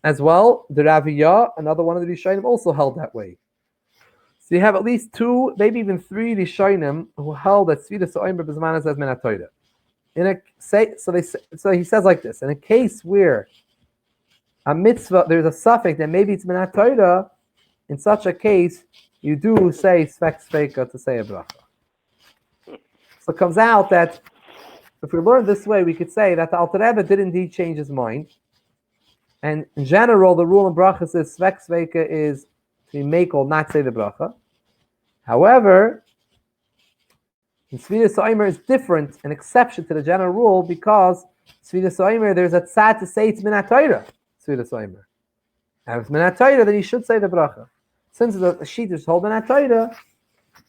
[SPEAKER 2] As well, the Raviyah, another one of the Rishonim, also held that way. So you have at least two, maybe even three Rishonim who held that Sfiras Omer bezman hazeh is min haTorah. So he says like this: in a case where a mitzvah, there's a suffix that maybe it's minat Torah, in such a case, you do say svek sveika to say a bracha. So it comes out that if we learn this way, we could say that the Alter Rebbe did indeed change his mind. And in general, the rule in brachas is svek sveika is to make or not say the bracha. However, in Svidas Oimer is different, an exception to the general rule, because Svidas Oimer, there's a tzad to say it's minat Torah, Svidas Oimer. And if it's minat Torah, then you should say the bracha. Since the sheet is hold minat Torah,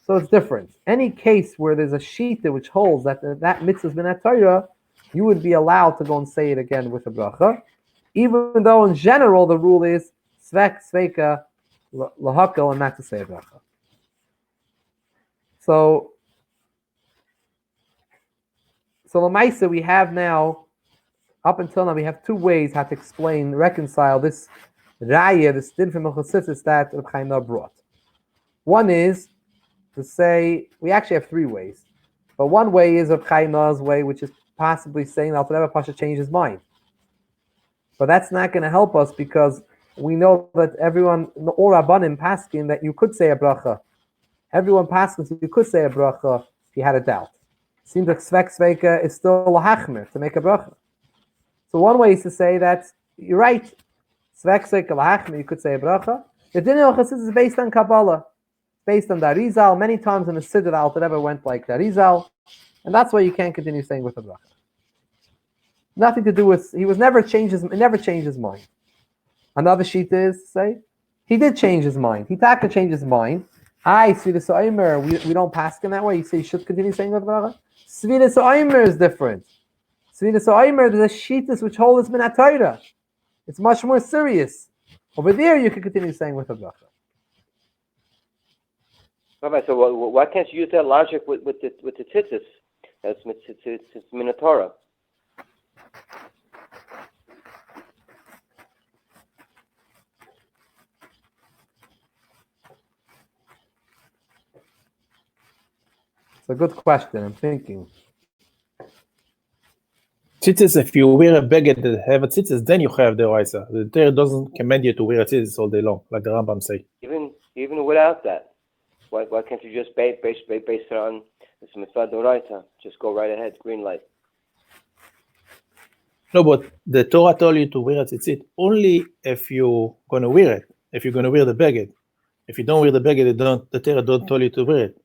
[SPEAKER 2] so it's different. Any case where there's a sheet which holds that mitzvah is minat Torah, you would be allowed to go and say it again with the bracha, even though in general the rule is svek, sveika, lahakal, and not to say a bracha. So Lamaisa, we have now, up until now, we have two ways how to explain, reconcile this raya, this din from Chassidus that Reb Chaim brought. One is to say, we actually have three ways, but one way is Reb Chaim's way, which is possibly saying Alter Rebbe Pasha changed his mind. But that's not going to help us because we know that everyone, all Rabbanim paskin, that you could say a bracha. Everyone paskins you could say a bracha if you had a doubt. Seems like svek sveika is still a hachmer to make a bracha. So one way is to say that you're right. Svek sveika lahachmer, you could say a bracha. The din of Chassidus is based on Kabbalah, based on the Arizal. Many times in the Siddur, the Alter Rebbe went like the Arizal, and that's why you can't continue saying with a bracha. Nothing to do with he never changed his mind. Another sheet is to say he did change his mind. He taka changed his mind. I Svidas Oimer, we don't pass in that way. You say you should continue saying with a bracha. Svidas Oimer is different. Svidas Oimer, there's a sheetus which holds minat Torah. It's much more serious. Over there, you can continue saying with a bracha.
[SPEAKER 6] Rabbi, so why can't you use that logic with the tzitzis? That's it's minat Torah.
[SPEAKER 2] It's a good question. I'm thinking.
[SPEAKER 3] Tzitzis, if you wear a beged that have a tzitzis, then you have the Raisa. The Torah doesn't command you to wear a tzitzis all day long, like the Rambam say.
[SPEAKER 6] Even without that, why can't you just base it on this mitzvah d'oraisa? Just go right ahead, green light.
[SPEAKER 3] No, but the Torah told you to wear a tzitzit only if you're going to wear it. If you're going to wear the beged. If you don't wear the beged, the Torah don't tell you to wear it.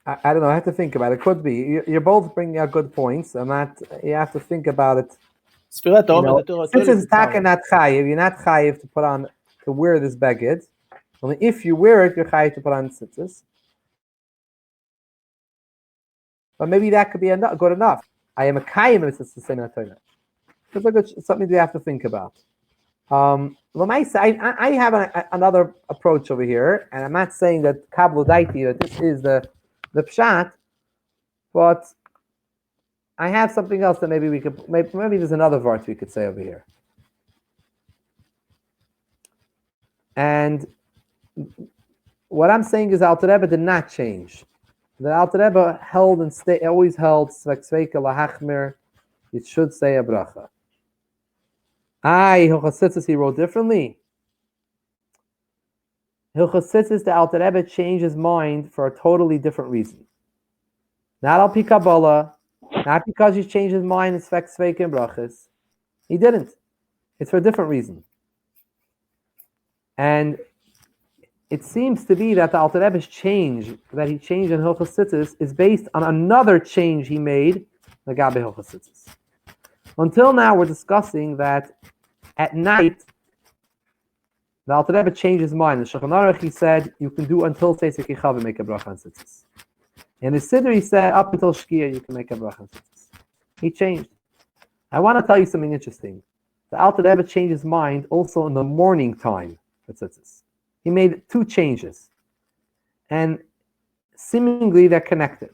[SPEAKER 2] I don't know. I have to think about it. It could be. You're both bringing out good points, and that you have to think about it.
[SPEAKER 3] Sfirat Omer, the Torah
[SPEAKER 2] Since
[SPEAKER 3] told
[SPEAKER 2] it's taka not chayiv, you're not chayiv to wear this beged. Only if you wear it, you're chayiv to put on tzitzis. But maybe that could be good enough. I am a kayim if it's the same Torah. It's something we have to think about. I have another approach over here, and I'm not saying that kablo daiti, that this is the pshat, but I have something else that maybe we could, maybe there's another verse we could say over here. And what I'm saying is Alter Rebbe did not change. The Alter Rebbe held and always held svek sveika lahachmer. It should say a bracha. Hilchos Tzitzis he wrote differently. Hilchos Tzitzis, the Alter Rebbe changed his mind for a totally different reason. Not al pi Kabbalah, not because he changed his mind in svek sveika and brachas. He didn't. It's for a different reason. And it seems to be that the Alter Rebbe's change that he changed in Hilchos Tzitzis is based on another change he made, the Gabe Hilchos Tzitzis. Until now, we're discussing that at night, the Alter Rebbe changed his mind. In Shulchan Aruch, he said, you can do until Teisek Yichav and make a bracha on tzitzis. In the Siddur, he said, up until Shkia, you can make a bracha on tzitzis. He changed. I want to tell you something interesting. The Alter Rebbe changed his mind also in the morning time for tzitzis. He made two changes. And seemingly they're connected.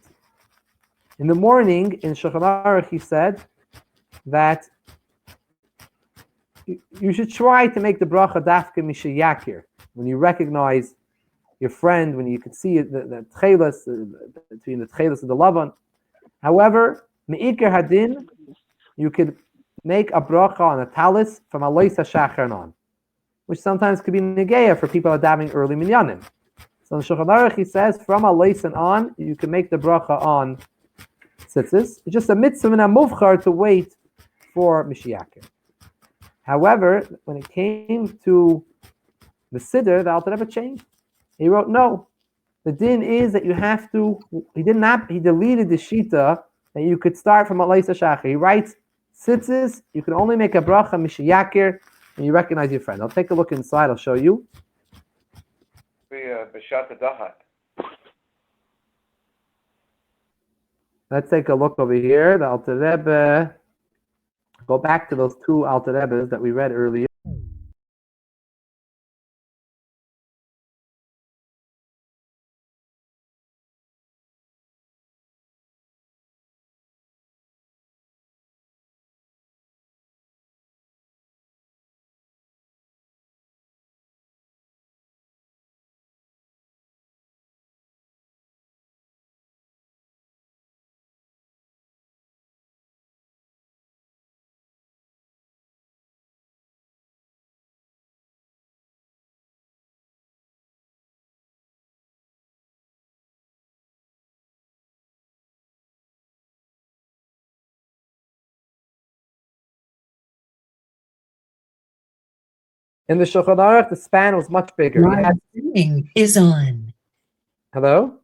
[SPEAKER 2] In the morning, in Shulchan Aruch, he said that you should try to make the bracha dafka mishayakir when you recognize your friend when you could see the tchelas between the tchelas and the lavan. However, me'ikar hadin, you could make a bracha on a talis from a loisa shachar on, which sometimes could be negeya for people that are davening early minyanim. So in Shulchan Aruch he says from a loisa on, you can make the bracha on tzitzis. It's just a mitzvah and a muvchar to wait for Mashiach. However, when it came to the Siddur, the Alter Rebbe changed. He wrote, no. The din is that you have to, he deleted the Shita that you could start from Alaysa Shachar. He writes, tzitzis, you can only make a bracha Mashiach and you recognize your friend. I'll take a look inside, I'll show you. Let's take a look over here. The Alter Rebbe, go back to those two Alter Rebbes that we read earlier. In the Shulchan Aruch, the span was much bigger.
[SPEAKER 7] Live streaming is on.
[SPEAKER 2] Hello?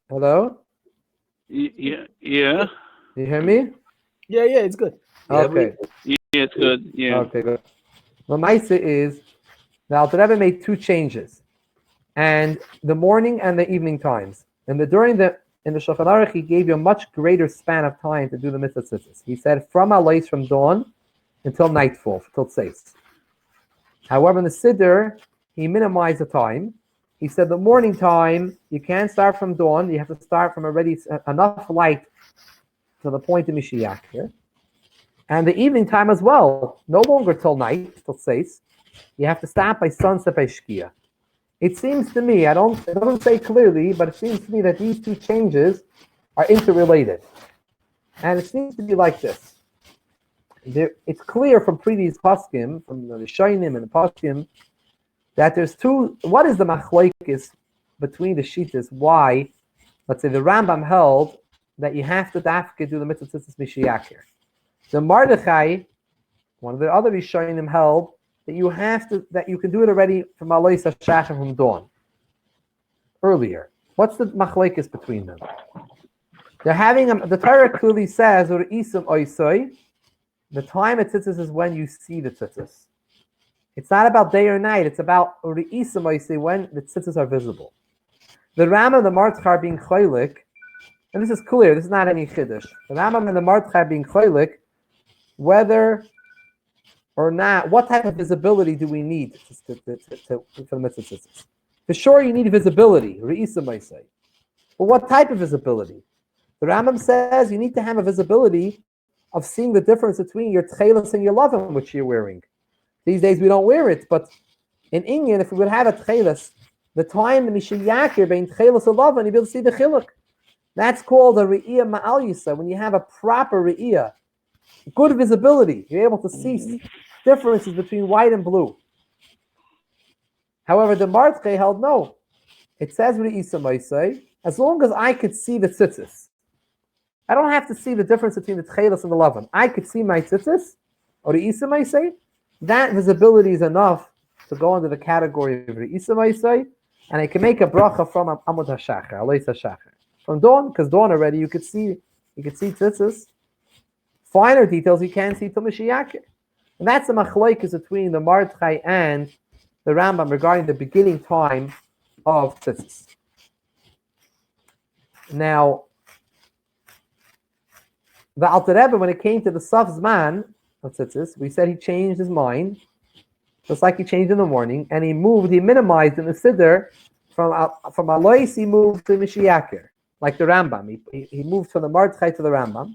[SPEAKER 2] Hello?
[SPEAKER 8] Yeah.
[SPEAKER 2] You hear me?
[SPEAKER 9] Yeah, it's good.
[SPEAKER 2] Okay.
[SPEAKER 8] Yeah, it's good. Yeah.
[SPEAKER 2] Okay, good. The Maisa is, the Alter Rebbe made two changes, and the morning and the evening times. And in the Shulchan Aruch, he gave you a much greater span of time to do the mitzvah tzitzis. He said from Alayis, from dawn until nightfall, till tzeis. However, in the Siddur, he minimized the time. He said the morning time, you can't start from dawn, you have to start from already enough light to the point of Mashiach here. And the evening time as well, no longer till night, till tzeis. You have to start by sunset, by shkia. It seems to me, it doesn't say clearly, but it seems to me that these two changes are interrelated. And it seems to be like this. It's clear from previous paskim, from the Rishonim and the paskim, that there's two. What is the machlokes between the shitas? Why, let's say the Rambam held that you have to dafke do the mitzvah tzitzis Mashiach. The Mordechai, one of the other Rishonim, held that you can do it already from Alayis Shachar, from dawn, earlier. What's the machlokes between them? They're having the Torah clearly says or isam oisoi. The time at tzitzis is when you see the tzitzis. It's not about day or night. It's about re'isam oisei, when the tzitzis are visible. The Rambam and the Martzchar being cholik, and this is clear. This is not any chiddush. The Rambam and the Martzchar being cholik, whether or not, what type of visibility do we need for the mitzvah tzitzis? For sure, you need visibility, re'isam oisei. But what type of visibility? The Rambam says you need to have a visibility of seeing the difference between your tchelas and your lavim, which you're wearing. These days we don't wear it, but in Inyan, if we would have a tchelas, the time the Mashiach bein tchelas and lavim, you'll be able to see the chiluk. That's called a re'iyah ma'al yisa. When you have a proper re'iyah, good visibility, you're able to see differences between white and blue. However, the Martzchei held no. It says re'isa ma'isei, as long as I could see the tzitzis. I don't have to see the difference between the tchelas and the lavin. I could see my tzitzis, or re'isa ma'isei. That visibility is enough to go into the category of re'isa ma'isei, and I can make a bracha from Amud HaShachar, Alayis HaShachar. From dawn, because dawn already you could see tzitzis. Finer details you can't see till Mashiach. And that's the machlokes between the Martzchai and the Rambam regarding the beginning time of tzitzis. Now, the Alter Rebbe, when it came to the Saf Zman of tzitzis, we said he changed his mind, just like he changed in the morning, and he minimized in the Siddur from Alois, he moved to Mashiach, like the Rambam. He moved from the Martzchai to the Rambam.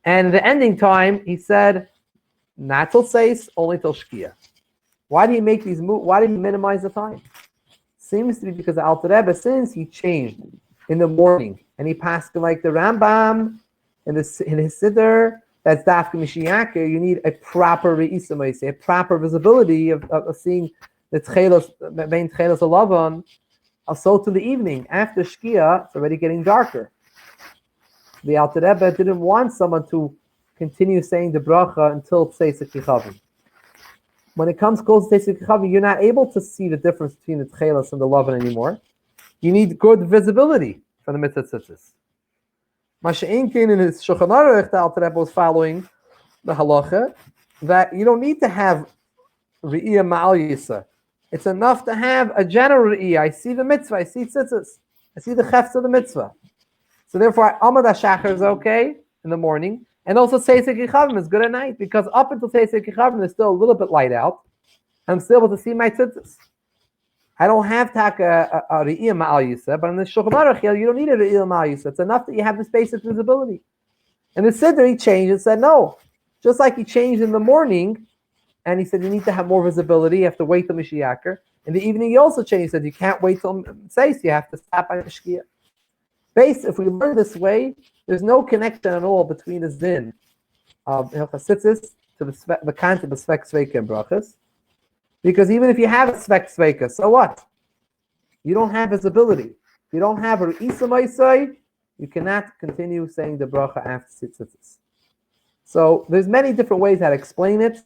[SPEAKER 2] And the ending time, he said, not till Seis, only till Shkia. Why do you make these moves? Why did he minimize the time? Seems to be because the Alter Rebbe, since he changed in the morning and he passed like the Rambam in his Siddur, that's Dafka Mishiaka, you need a proper re'isamay, a proper visibility of seeing the Tchelos, main Tchelos Alavan, also to the evening. After Shkia, it's already getting darker. The Alter Rebbe didn't want someone to continue saying the bracha until Tzeis Kichavim. When it comes close to Tzeis Kichavim, you're not able to see the difference between the Tchelos and the Lavan anymore. You need good visibility for the mitzvah tzitzis. Masha'inkin in his Shulchan Aruch, the Alter Rebbe was following the halacha that you don't need to have Re'iyah Ma'al Yisa. It's enough to have a general Re'iyah. I see the mitzvah, I see tzitzis, I see the chefs of the mitzvah. So therefore, Amad HaShachar is okay in the morning, and also Tzeis Kichavim is good at night, because up until Tzeis Kichavim, there's still a little bit light out, and I'm still able to see my tzitzis. I don't have a Re'iyah Ma'al Yisa, but in the Shulchan Aruch, you don't need a Re'iyah Ma'al Yisa. It's enough that you have this basic visibility. And the Siddur, he changed and said, no. Just like he changed in the morning, and he said you need to have more visibility, you have to wait till Mishiaker. In the evening, he also changed, he said you can't wait till Tzeis, you have to stop by Shkia. If we learn this way, there's no connection at all between the Din of Hilchas to the concept of Svek Sveika and Berachos. Because even if you have a Svek Sveika, so what? You don't have visibility. If you don't have a Re'isa Maisai, you cannot continue saying the bracha after tzitzis. So there's many different ways how to explain it.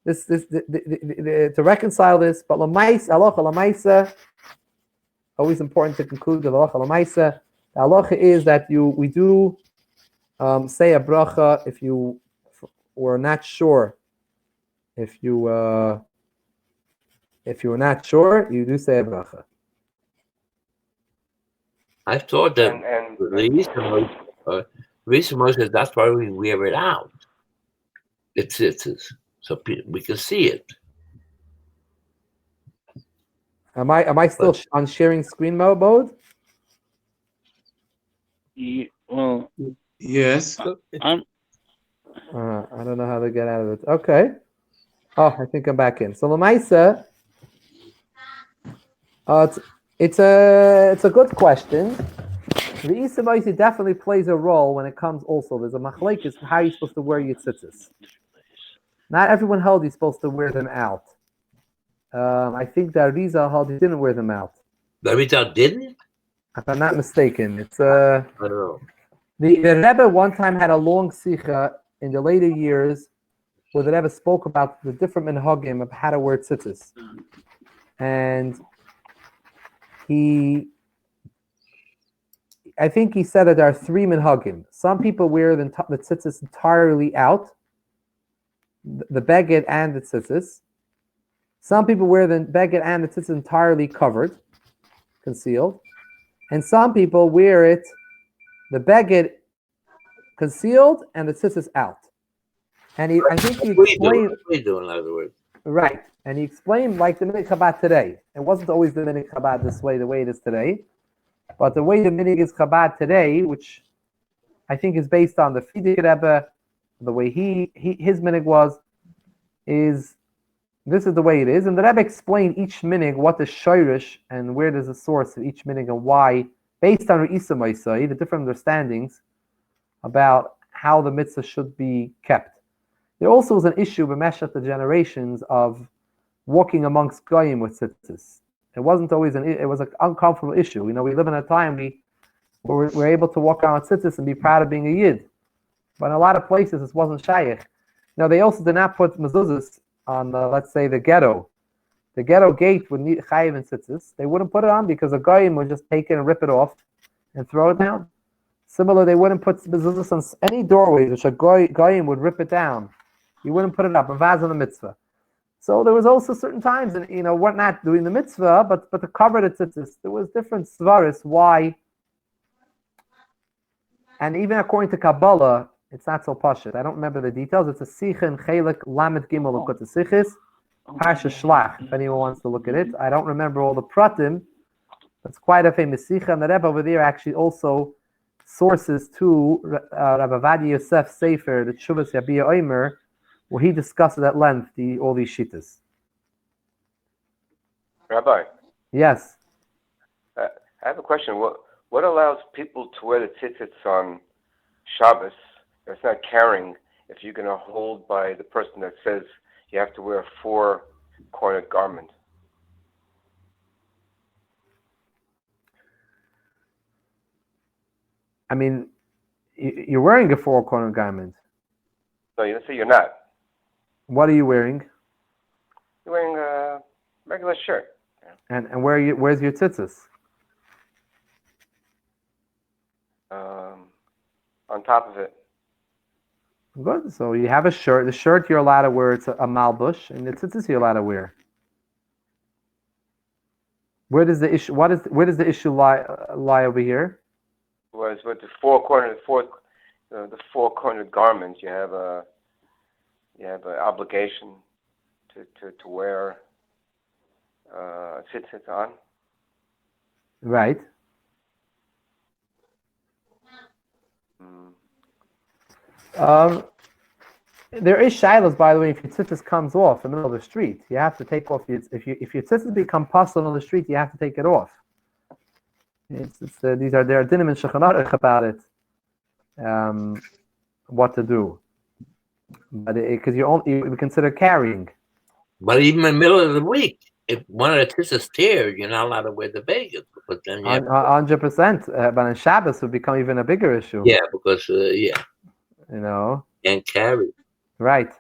[SPEAKER 2] To reconcile this, but halacha lamaisa, always important to conclude the halacha lamaisa. The halacha is that we do say a bracha if you were not sure. If you were not sure, you do say a bracha.
[SPEAKER 9] I thought that the reason was that that's why we wear it out. It's so we can see it.
[SPEAKER 2] Am I still on sharing screen mode?
[SPEAKER 8] Well,
[SPEAKER 1] Yes.
[SPEAKER 8] I'm.
[SPEAKER 2] I don't know how to get out of it. Okay. Oh, I think I'm back in. So Lamaisa, it's a good question. The Isa Maisi definitely plays a role when it comes also. There's a machlekes how you're supposed to wear your tzitzis. Not everyone held you're supposed to wear them out. I think that Arizal held he didn't wear them out.
[SPEAKER 9] The Arizal didn't?
[SPEAKER 2] If I'm not mistaken. It's
[SPEAKER 9] I don't know.
[SPEAKER 2] The Rebbe one time had a long sikha in the later years where the Rebbe spoke about the different minhagim of how to wear tzitzis. And I think he said that there are three minhagim. Some people wear the tzitzis entirely out, the beged and the tzitzis. Some people wear the beged and the tzitzis entirely covered, concealed. And some people wear it, the beged concealed and the tzitzis out. And I think he explained.
[SPEAKER 9] What we do, in other words.
[SPEAKER 2] Right. And he explained like the Minig Chabad today. It wasn't always the Minig Chabad this way, the way it is today. But the way the Minig is Chabad today, which I think is based on the Frierdiker Rebbe, the way his Minig is this is the way it is. And the Rebbe explained each Minig, what the Shoirish and where there's a source of each Minig and why, based on Re'isa Maisai, the different understandings about how the mitzvah should be kept. There also was an issue b'meshat the generations of walking amongst goyim with tzitzis. It wasn't always it was an uncomfortable issue. You know, we live in a time where we're able to walk around with tzitzis and be proud of being a yid. But in a lot of places, this wasn't shaykh. Now, they also did not put mezuzahs on, let's say, the ghetto. The ghetto gate would need chayiv and tzitzis. They wouldn't put it on because a goyim would just take it and rip it off and throw it down. Similar, they wouldn't put mezuzahs on any doorways, which a goyim would rip it down. You wouldn't put it up, a vaz on the mitzvah. So there was also certain times, and we're not doing the mitzvah, but to cover the tzitzis, there was different svaris why. And even according to Kabbalah, it's not so pashut. I don't remember the details. It's a sikh in Chelik Lamed Gimel Lekut Sichis, Parsha Shlach. If anyone wants to look at it, I don't remember all the pratim. It's quite a famous sikh, and the Rebbe over there actually also sources to Rabbi Vadi Yosef Sefer, the Tshuvas Yabia Omer, where he discusses at length all these shittas.
[SPEAKER 10] Rabbi,
[SPEAKER 2] Yes.
[SPEAKER 10] I have a question. What allows people to wear the tzitzits on Shabbos? It's not carrying. If you're going to hold by the person that says you have to wear a four-cornered garment.
[SPEAKER 2] I mean, you're wearing a four-cornered garment.
[SPEAKER 10] No, you say you're not.
[SPEAKER 2] What are you wearing?
[SPEAKER 10] You're wearing a regular shirt.
[SPEAKER 2] And where's your tzitzis?
[SPEAKER 10] On top of it.
[SPEAKER 2] Good. So you have a shirt. The shirt you're allowed to wear. It's a malbush, and the tzitzis you're allowed to wear. Where does the issue? Where does the issue lie over here?
[SPEAKER 10] Whereas with the four-cornered garments, you have an obligation to wear tzitzit on.
[SPEAKER 2] Right. There is shilas, by the way. If your tzitzis comes off in the middle of the street, you have to take off your. If your tzitzis become puzzle on the street, you have to take it off. There are dinim and Shulchan Aruch about it. What to do? But because you consider carrying.
[SPEAKER 9] But even in the middle of the week, if one of the tzitzis tears, you're not allowed to wear the bagel. But then
[SPEAKER 2] 100%. But on Shabbos it would become even a bigger issue.
[SPEAKER 9] Yeah, because you
[SPEAKER 2] know,
[SPEAKER 9] and carry.
[SPEAKER 2] Right.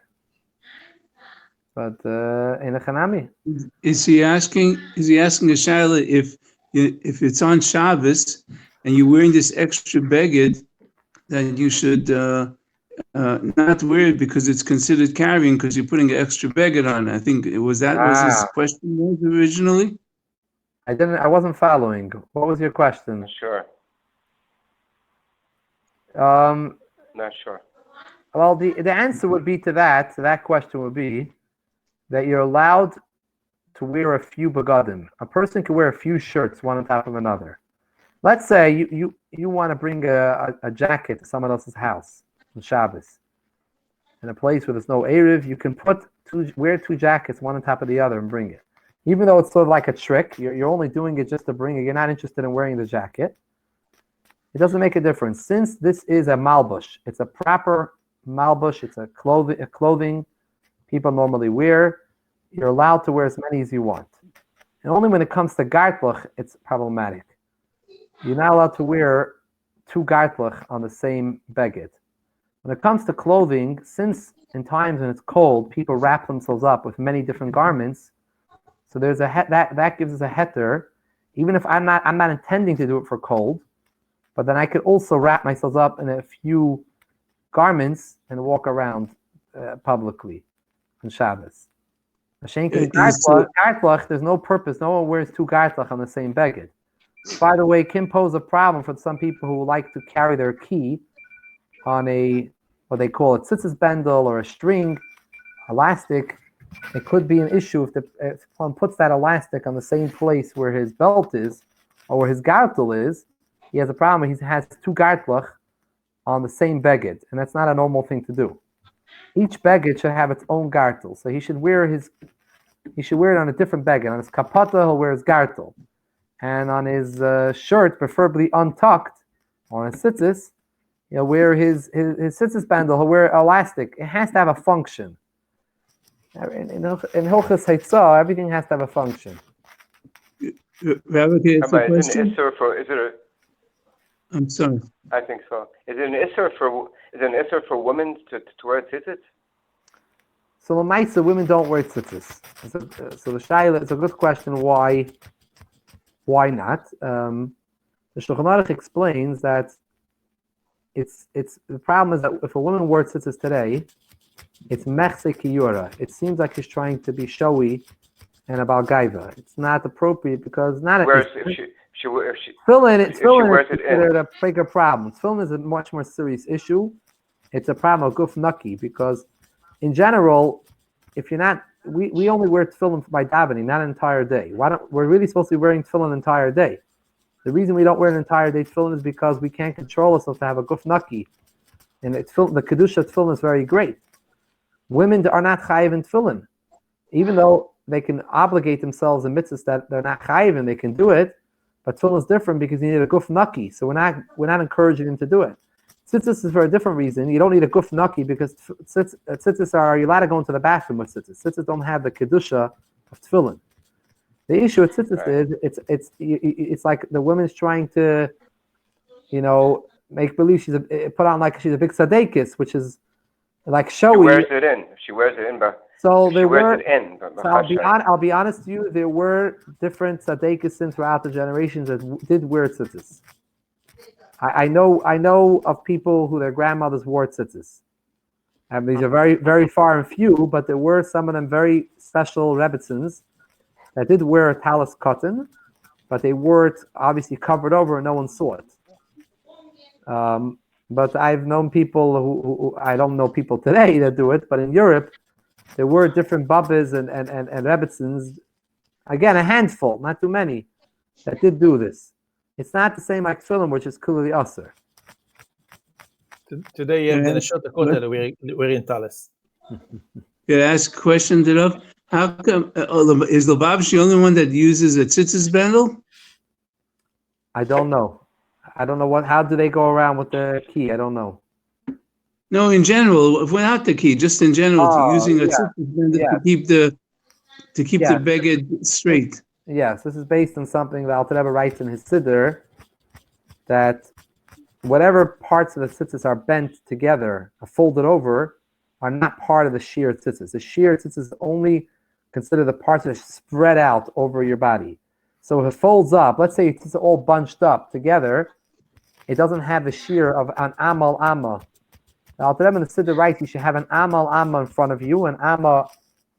[SPEAKER 2] But in a chanami.
[SPEAKER 1] Is he asking a shaila if it's on Shabbos and you're wearing this extra beged, that you should not wear it because it's considered carrying because you're putting an extra beged on? I think was his question originally.
[SPEAKER 2] I wasn't following. What was your question?
[SPEAKER 10] Not sure. Not sure.
[SPEAKER 2] Well, the answer would be to that question would be that you're allowed to wear a few begadim. A person can wear a few shirts one on top of another. Let's say you want to bring a jacket to someone else's house on Shabbos. In a place where there's no Erev, you can wear two jackets one on top of the other and bring it. Even though it's sort of like a trick, you're only doing it just to bring it. You're not interested in wearing the jacket. It doesn't make a difference. Since this is a malbush, it's a proper malbush, it's a clothing people normally wear, you're allowed to wear as many as you want. And only when it comes to gartlach, it's problematic. You're not allowed to wear two gartlach on the same beged. When it comes to clothing, since in times when it's cold, people wrap themselves up with many different garments, so there's that gives us a heter, even if I'm not intending to do it for cold, but then I could also wrap myself up in a few garments and walk around publicly on Shabbos. Gartlach, there's no purpose. No one wears two gartlach on the same beged. By the way, can pose a problem for some people who like to carry their key on what they call a tzitzis bendel or a string, elastic. It could be an issue if one puts that elastic on the same place where his belt is or where his gartel is. He has a problem. He has two gartlach on the same beged, and that's not a normal thing to do. Each beged should have its own gartel, so he should wear it on a different beged. On his kapata, he'll wear his gartel, and on his shirt, preferably untucked, or on his tzitzis, he'll wear his tzitzis bundle. He'll wear elastic. It has to have a function. In Hilchos Heitzah, everything has to have a function.
[SPEAKER 1] I'm sorry.
[SPEAKER 10] I think so. Is it an isser for women to wear tzitzit?
[SPEAKER 2] So the Maisa, women don't wear tzitzis. So the Shaila, it's a good question. Why not? The Shulchan Aruch explains that it's the problem is that if a woman wears tzitzis today, it's mechse kiyura. It seems like she's trying to be showy and about gaiva. It's not appropriate because not
[SPEAKER 10] Whereas if she wears it
[SPEAKER 2] considered a bigger problem. Tefillin is a much more serious issue. It's a problem of guf naki because, in general, if you're not, we only wear tefillin by davening, not an entire day. We're really supposed to be wearing tefillin an entire day. The reason we don't wear an entire day tefillin is because we can't control ourselves to have a guf naki, and the kedusha tefillin is very great. Women are not chayiv in tefillin, even though they can obligate themselves in mitzvahs that they're not chayiv and they can do it. But tefillin is different because you need a guf naki, so we're not encouraging them to do it. Tzitzis is for a different reason. You don't need a guf naki because tzitzis are, you're allowed to go into the bathroom with tzitzis. Tzitzis don't have the kedusha of tefillin. The issue with tzitzis is it's like the woman's trying to, make believe put on like she's a big tzadekis, which is like showy.
[SPEAKER 10] She wears it in. She wears it in, but
[SPEAKER 2] so
[SPEAKER 10] she wears it in.
[SPEAKER 2] So I'll be honest to you. There were different tzaddekisim throughout the generations that did wear tzitzis. I know of people who their grandmothers wore tzitzis. And these are very, very far and few, but there were some of them very special rebbitzins that did wear a talis cotton, but they wore it obviously covered over and no one saw it. But I've known people who I don't know people today that do it, but in Europe, there were different babbas and rebbitzins, again, a handful, not too many, that did do this. It's not the same like tefillin, which is clearly usher.
[SPEAKER 3] Today, you have the Neshot HaKotel wearing talis.
[SPEAKER 1] Could I ask a question, Dirav? How come, is Lubavitch the only one that uses a tzitzis bundle?
[SPEAKER 2] I don't know. How do they go around with the key? I don't know.
[SPEAKER 1] No, in general, without the key, just in general, using a tzitzis bundle to keep the beged straight.
[SPEAKER 2] Yes, this is based on something that Alter Rebbe writes in his Siddur, that whatever parts of the tzitzis are bent together, are folded over, are not part of the sheer tzitzis. The sheer tzitzis only consider the parts that are spread out over your body. So if it folds up, let's say it's all bunched up together, it doesn't have the sheer of an amal amma. Now, Alter Rebbe in the Siddur writes you should have an amal amma in front of you, an amma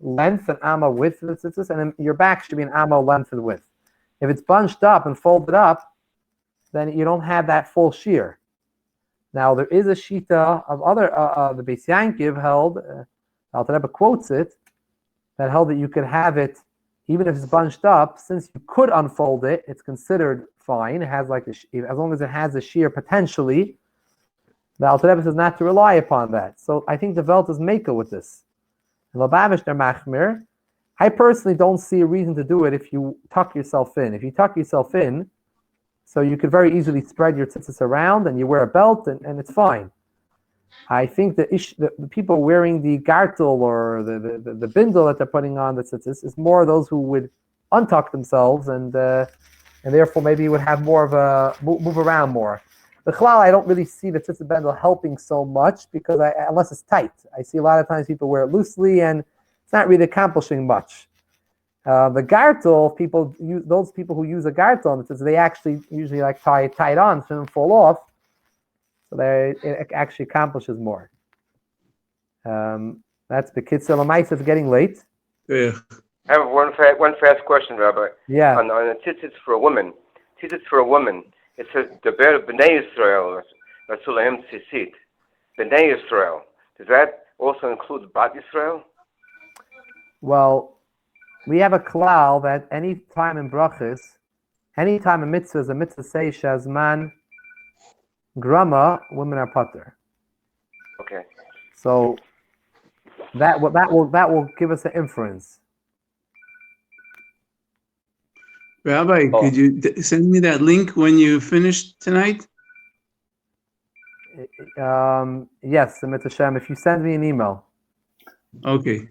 [SPEAKER 2] length and amma width of the tzitzis, and then your back should be an amma length and width. If it's bunched up and folded up, then you don't have that full shear. Now there is a shita of other the Beis Yankiv held, Alter Rebbe quotes it, that held that you could have it even if it's bunched up, since you could unfold it, it's considered fine. It has like as long as it has a shear potentially. The Alter Rebbe says not to rely upon that. So I think the Welt is maker with this. Lubavitch der Machmir. I personally don't see a reason to do it if you tuck yourself in. If you tuck yourself in, so you could very easily spread your tzitzis around and you wear a belt and it's fine. I think the people wearing the gartel or the bindle that they're putting on the tzitzis is more those who would untuck themselves and therefore maybe would have more of a move around more. The chalal, I don't really see the tzitzit bindle helping so much because unless it's tight. I see a lot of times people wear it loosely and it's not really accomplishing much. The gartel, those people who use a gartel, they actually usually like tie it tight on so it doesn't fall off. So it actually accomplishes more. That's the kitzur l'maisa. It's getting late.
[SPEAKER 1] Yeah.
[SPEAKER 10] I have one fast question, Rabbi.
[SPEAKER 2] Yeah.
[SPEAKER 10] On the tzitzits for a woman. Tzitzits for a woman. It says Deber B'nai Yisrael Rasulahem Tzitzit. B'nai Yisrael. Does that also include Bat Yisrael?
[SPEAKER 2] Well, we have a klal that any time in brachas, any time a mitzvah is a mitzvah say shazman grama, women are pater.
[SPEAKER 10] Okay.
[SPEAKER 2] So that will give us an inference.
[SPEAKER 1] Rabbi, could you send me that link when you finish tonight?
[SPEAKER 2] Yes, Amit Hashem, if you send me an email.
[SPEAKER 1] Okay.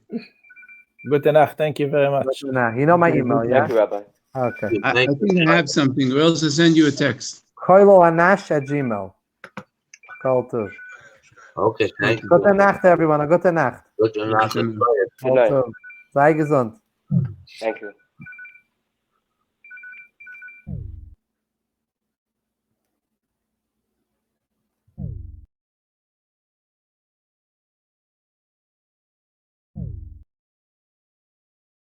[SPEAKER 3] Good enough. Thank you very much.
[SPEAKER 2] You know my email, yeah?
[SPEAKER 6] Thank you, Rabbi.
[SPEAKER 2] Okay.
[SPEAKER 1] I think I have something, or else I'll send you a text.
[SPEAKER 2] koiloanash@gmail. Call too.
[SPEAKER 9] Okay, thank you.
[SPEAKER 2] Gute Nacht, everyone. Gute Nacht.
[SPEAKER 9] Gute Nacht.
[SPEAKER 6] Good night.
[SPEAKER 2] Sei gesund.
[SPEAKER 6] Thank you.